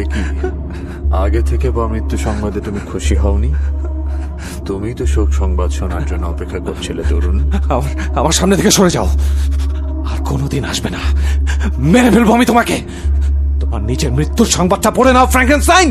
একই আগে থেকে বা মৃত্যু সংবাদে তুমি খুশি হওনি? তুমি তো শোক সংবাদ শোনার জন্য অপেক্ষা করছিলে তরুণ। আমার সামনে থেকে সরে যাও, আর কোনোদিন আসবে না। মেরে ফেলবো আমি তোমাকে। তোমার নিজের মৃত্যুর সংবাদটা পড়ে নাও Frankenstein.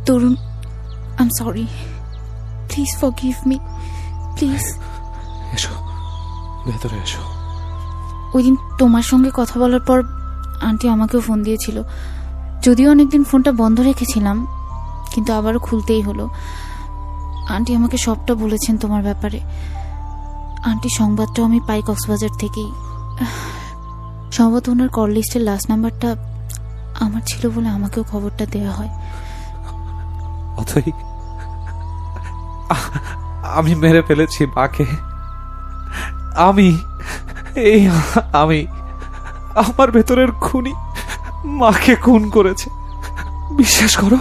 Tarun, I am sorry, please forgive me, please. এসো, ভেতরে এসো। ওই দিন তোমার সঙ্গে কথা বলার পর আন্টি আমাকেও ফোন দিয়েছিল। যদিও অনেকদিন ফোনটা বন্ধ রেখেছিলাম, কিন্তু আবারও খুলতেই হলো। আন্টি আমাকে সবটা বলেছেন তোমার ব্যাপারে। আন্টি সংবাদটাও আমি পাই কক্সবাজার থেকেই। সম্ভবত ওনার কল লিস্টের লাস্ট নাম্বারটা আমার ছিল বলে আমাকেও খবরটা দেওয়া হয়। অথই, আমি মেরে ফেলেছি মাকে। আমি আমার ভেতরের খুনি মাকে খুন করেছে। বিশ্বাস করো,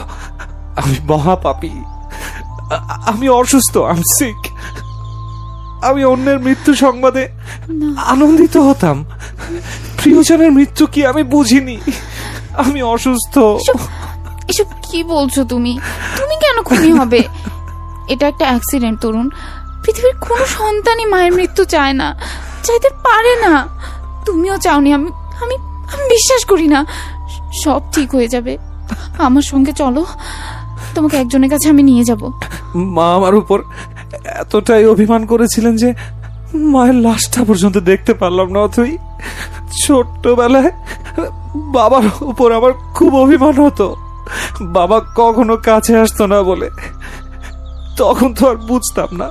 আমি মহাপাপী, আমি অসুস্থ, আই এম সিক। আমি অন্যের মৃত্যু সংবাদে আনন্দিত হতাম, প্রিয়জনের মৃত্যু কি আমি বুঝিনি। আমি অসুস্থ। এসব কি বলছো তুমি? তুমি কেন খুনি হবে? এটা একটা অ্যাক্সিডেন্ট তরুণ। পৃথিবীর কোনো সন্তানই মায়ের মৃত্যু চায় না, চাইতে পারে না। তুমিও চাওনি। আমি আমি আমি বিশ্বাস করি না। সব ঠিক হয়ে যাবে। আমার সঙ্গে চলো, তোমাকে একজনের কাছে আমি নিয়ে যাব। মা আমার উপর এতটাই অভিমান করেছিলেন যে মায়ের লাশটা পর্যন্ত দেখতে পারলাম না। অথই ছোট্টবেলায় বাবার উপর আমার খুব অভিমান হতো। বাবা কখনো কাছে আসতো না বলে। তখন তো আর বুঝতাম না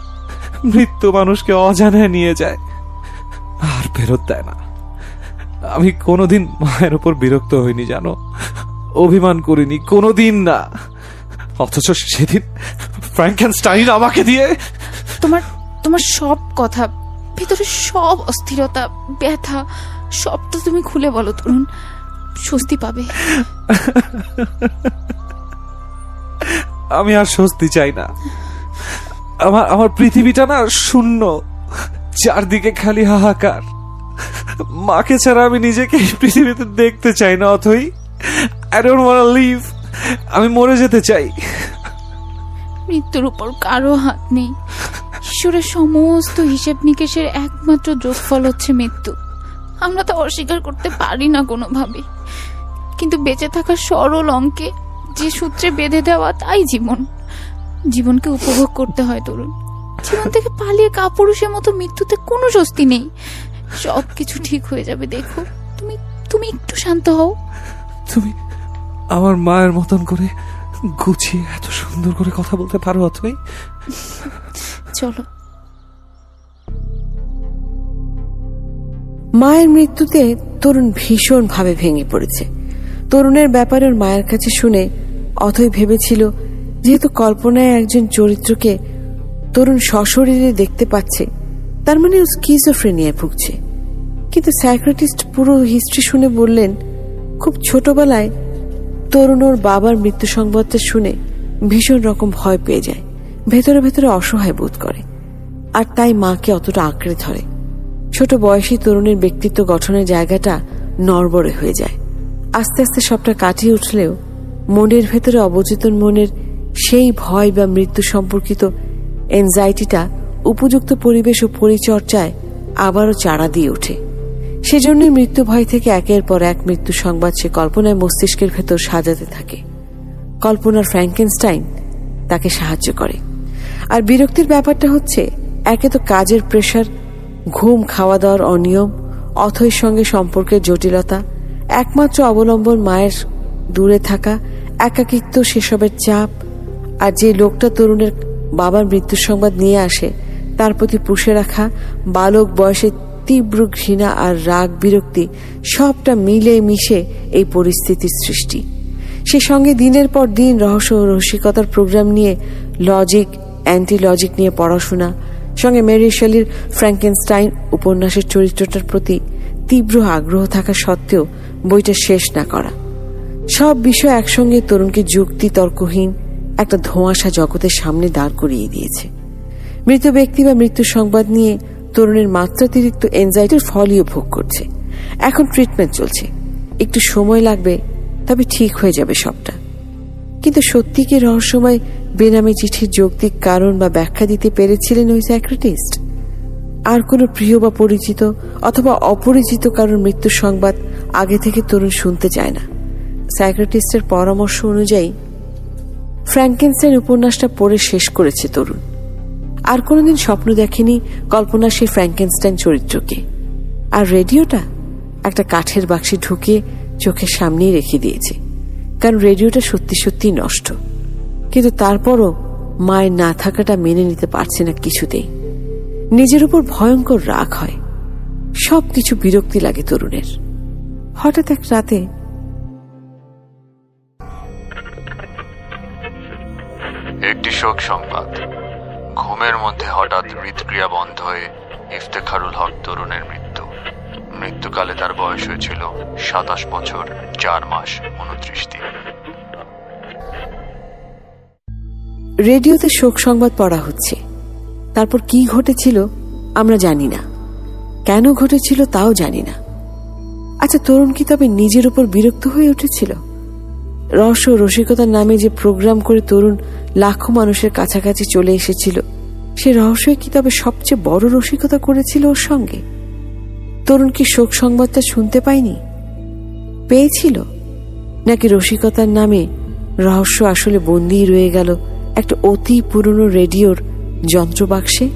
মৃত্যু মানুষকে অজানায় নিয়ে যায় আর ফেরত দেয় না। আমি কোনোদিন মায়ের উপর বিরক্ত হইনি জানো, অভিমান করিনি কোনোদিন না। অথচ সেদিন ফ্র্যাঙ্কেনস্টাইন আমাকে দিয়ে। তোমার সব কথা, ভিতরে সব অস্থিরতা, ব্যথা, সব তো তুমি খুলে বলো তরুণ, স্বস্তি পাবে। আমি আর স্বস্তি চাই না। আমার পৃথিবীটা না শূন্য, চারদিকে খালি হাহাকার। মাকে ছাড়া আমি নিজেকে এই পৃথিবীতে দেখতে চাই না। Athoi I don't want to live. আমি মরে যেতে চাই। মৃত্যুর উপর কারো হাত নেই। ঈশ্বরের সমস্ত হিসেব নিকেশের একমাত্র যোগফল হচ্ছে মৃত্যু। আমরা তো অস্বীকার করতে পারি না কোনোভাবে। কিন্তু বেঁচে থাকার সরল অঙ্কে যে সূত্রে বেঁধে দেওয়া, তাই জীবন। জীবনকে উপভোগ করতে হয় তরুণ। জীবন থেকে পালিয়ে কাপুরুষের মতো মৃত্যুতে কোনো স্বস্তি নেই। সব কিছু ঠিক হয়ে যাবে, দেখো। তুমি একটু শান্ত হও। তুমি আমার মায়ের মতন করে গুছিয়ে এত সুন্দর করে কথা বলতে পারো অথই? চলো। মায়ের মৃত্যুতে তরুণ ভীষণ ভাবে ভেঙে পড়েছে। তরুণের ব্যাপারে ওর মায়ের কাছে শুনে অথই ভেবেছিল, যেহেতু কল্পনায় একজন চরিত্রকে তরুণ সশরীরে দেখতে পাচ্ছে, তার মানে ও স্কিজোফ্রেনিয়ায় ভুগছে। কিন্তু সাইকিয়াট্রিস্ট পুরো হিস্ট্রি শুনে বললেন, খুব ছোটবেলায় তরুণ ওর বাবার মৃত্যু সংবাদটা শুনে ভীষণ রকম ভয় পেয়ে যায়, ভেতরে ভেতরে অসহায় বোধ করে, আর তাই মাকে অতটা আঁকড়ে ধরে। ছোট বয়সী তরুণের ব্যক্তিত্ব গঠনের জায়গাটা নড়বড়ে হয়ে যায়। আস্তে আস্তে সবটা কাটিয়ে উঠলেও মনের ভেতরে অবচেতন মনের সেই ভয় বা মৃত্যু সম্পর্কিত এনজাইটিটা উপযুক্ত পরিবেশ ও পরিচর্যায় আবারও চাড়া দিয়ে ওঠে। সেজন্যই মৃত্যু ভয় থেকে একের পর এক মৃত্যু সংবাদ সে কল্পনায় মস্তিষ্কের ভেতর সাজাতে থাকে। কল্পনার ফ্র্যাঙ্কেনস্টাইন তাকে সাহায্য করে। আর বিরক্তির ব্যাপারটা হচ্ছে, একে তো কাজের প্রেশার, ঘুম খাওয়া দাওয়ার অনিয়ম, অথৈর সঙ্গে সম্পর্কের জটিলতা, একমাত্র অবলম্বন মায়ের দূরে থাকা, একাকিত্ব, সেসবের চাপ, আর যে লোকটা তরুণের বাবার মৃত্যুর সংবাদ নিয়ে আসে তার প্রতি পুষে রাখা বালক বয়সে তীব্র ঘৃণা আর রাগ বিরক্তি, সবটা মিলে মিশে এই পরিস্থিতির সৃষ্টি। সে সঙ্গে দিনের পর দিন রহস্য ও রসিকতার প্রোগ্রাম নিয়ে, লজিক অ্যান্টি লজিক নিয়ে পড়াশোনা, সঙ্গে মেরি শেলির ফ্র্যাঙ্কেনস্টাইন উপন্যাসের চরিত্রটার প্রতি তীব্র আগ্রহ থাকা সত্ত্বেও বইটা শেষ না করা, সব বিষয় একসঙ্গে তরুণকে যুক্তি তর্কহীন একটা ধোঁয়াশা জগতের সামনে দাঁড় করিয়ে দিয়েছে। মৃত ব্যক্তি বা মৃত্যুর সংবাদ নিয়ে তরুণের মাত্রাতিরিক্ত এনজাইটির ফলইও ভোগ করছে। এখন ট্রিটমেন্ট চলছে, একটু সময় লাগবে, তবে ঠিক হয়ে যাবে সবটা। কিন্তু সত্যি কি রহস্যময় বেনামে চিঠির যৌক্তিক কারণ বা ব্যাখ্যা দিতে পেরেছিলেন ওই সাইকিয়াট্রিস্ট? আর কোনো প্রিয় বা পরিচিত অথবা অপরিচিত কারণ মৃত্যুর সংবাদ আগে থেকে তরুণ শুনতে চায় না। সাইকিয়াট্রিস্টের পরামর্শ অনুযায়ী ফ্র্যাঙ্কেনস্টাইন উপন্যাসটা পড়ে শেষ করেছে তরুণ। আর কোনোদিন স্বপ্ন দেখেনি কল্পনা সেই ফ্র্যাঙ্কেনস্টাইন চরিত্রকে। আর রেডিওটা একটা কাঠের বাক্সে ঢুকিয়ে চোখের সামনেই রেখে দিয়েছে, কারণ রেডিওটা সত্যি সত্যি নষ্ট। কিন্তু তারপরও মায়ের না থাকাটা মেনে নিতে পারছে না কিছুতেই। নিজের উপর ভয়ঙ্কর রাগ হয়, সবকিছু বিরক্তি লাগে তরুণের। হঠাৎ এক রাতে একটি শোক সংবাদ। ঘুমের মধ্যে হঠাৎ হৃদক্রিয়া বন্ধ হয়ে ইফতেখারুল হক তরুণের মৃত্যু। মৃত্যুকালে তার বয়স হয়েছিল 27 বছর 4 মাস 29 দিন। রেডিওতে শোক সংবাদ পড়া হচ্ছে। তারপর কি ঘটেছিল আমরা জানি না, কেন ঘটেছিল তাও জানি না। আচ্ছা, তরুণ কি তবে নিজের উপর বিরক্ত হয়ে উঠেছিল? রহস্য ও রসিকতার নামে যে প্রোগ্রাম করে তরুণ লাখো মানুষের কাছাকাছি চলে এসেছিল, সে রহস্যই কি তবে সবচেয়ে বড় রসিকতা করেছিল ওর সঙ্গে? তরুণ কি শোক সংবাদটা শুনতে পায়নি? পেয়েছিল? নাকি রসিকতার নামে রহস্য আসলে বন্দী রয়ে গেল একটা অতি পুরনো রেডিওর যন্ত্রবাক্সে?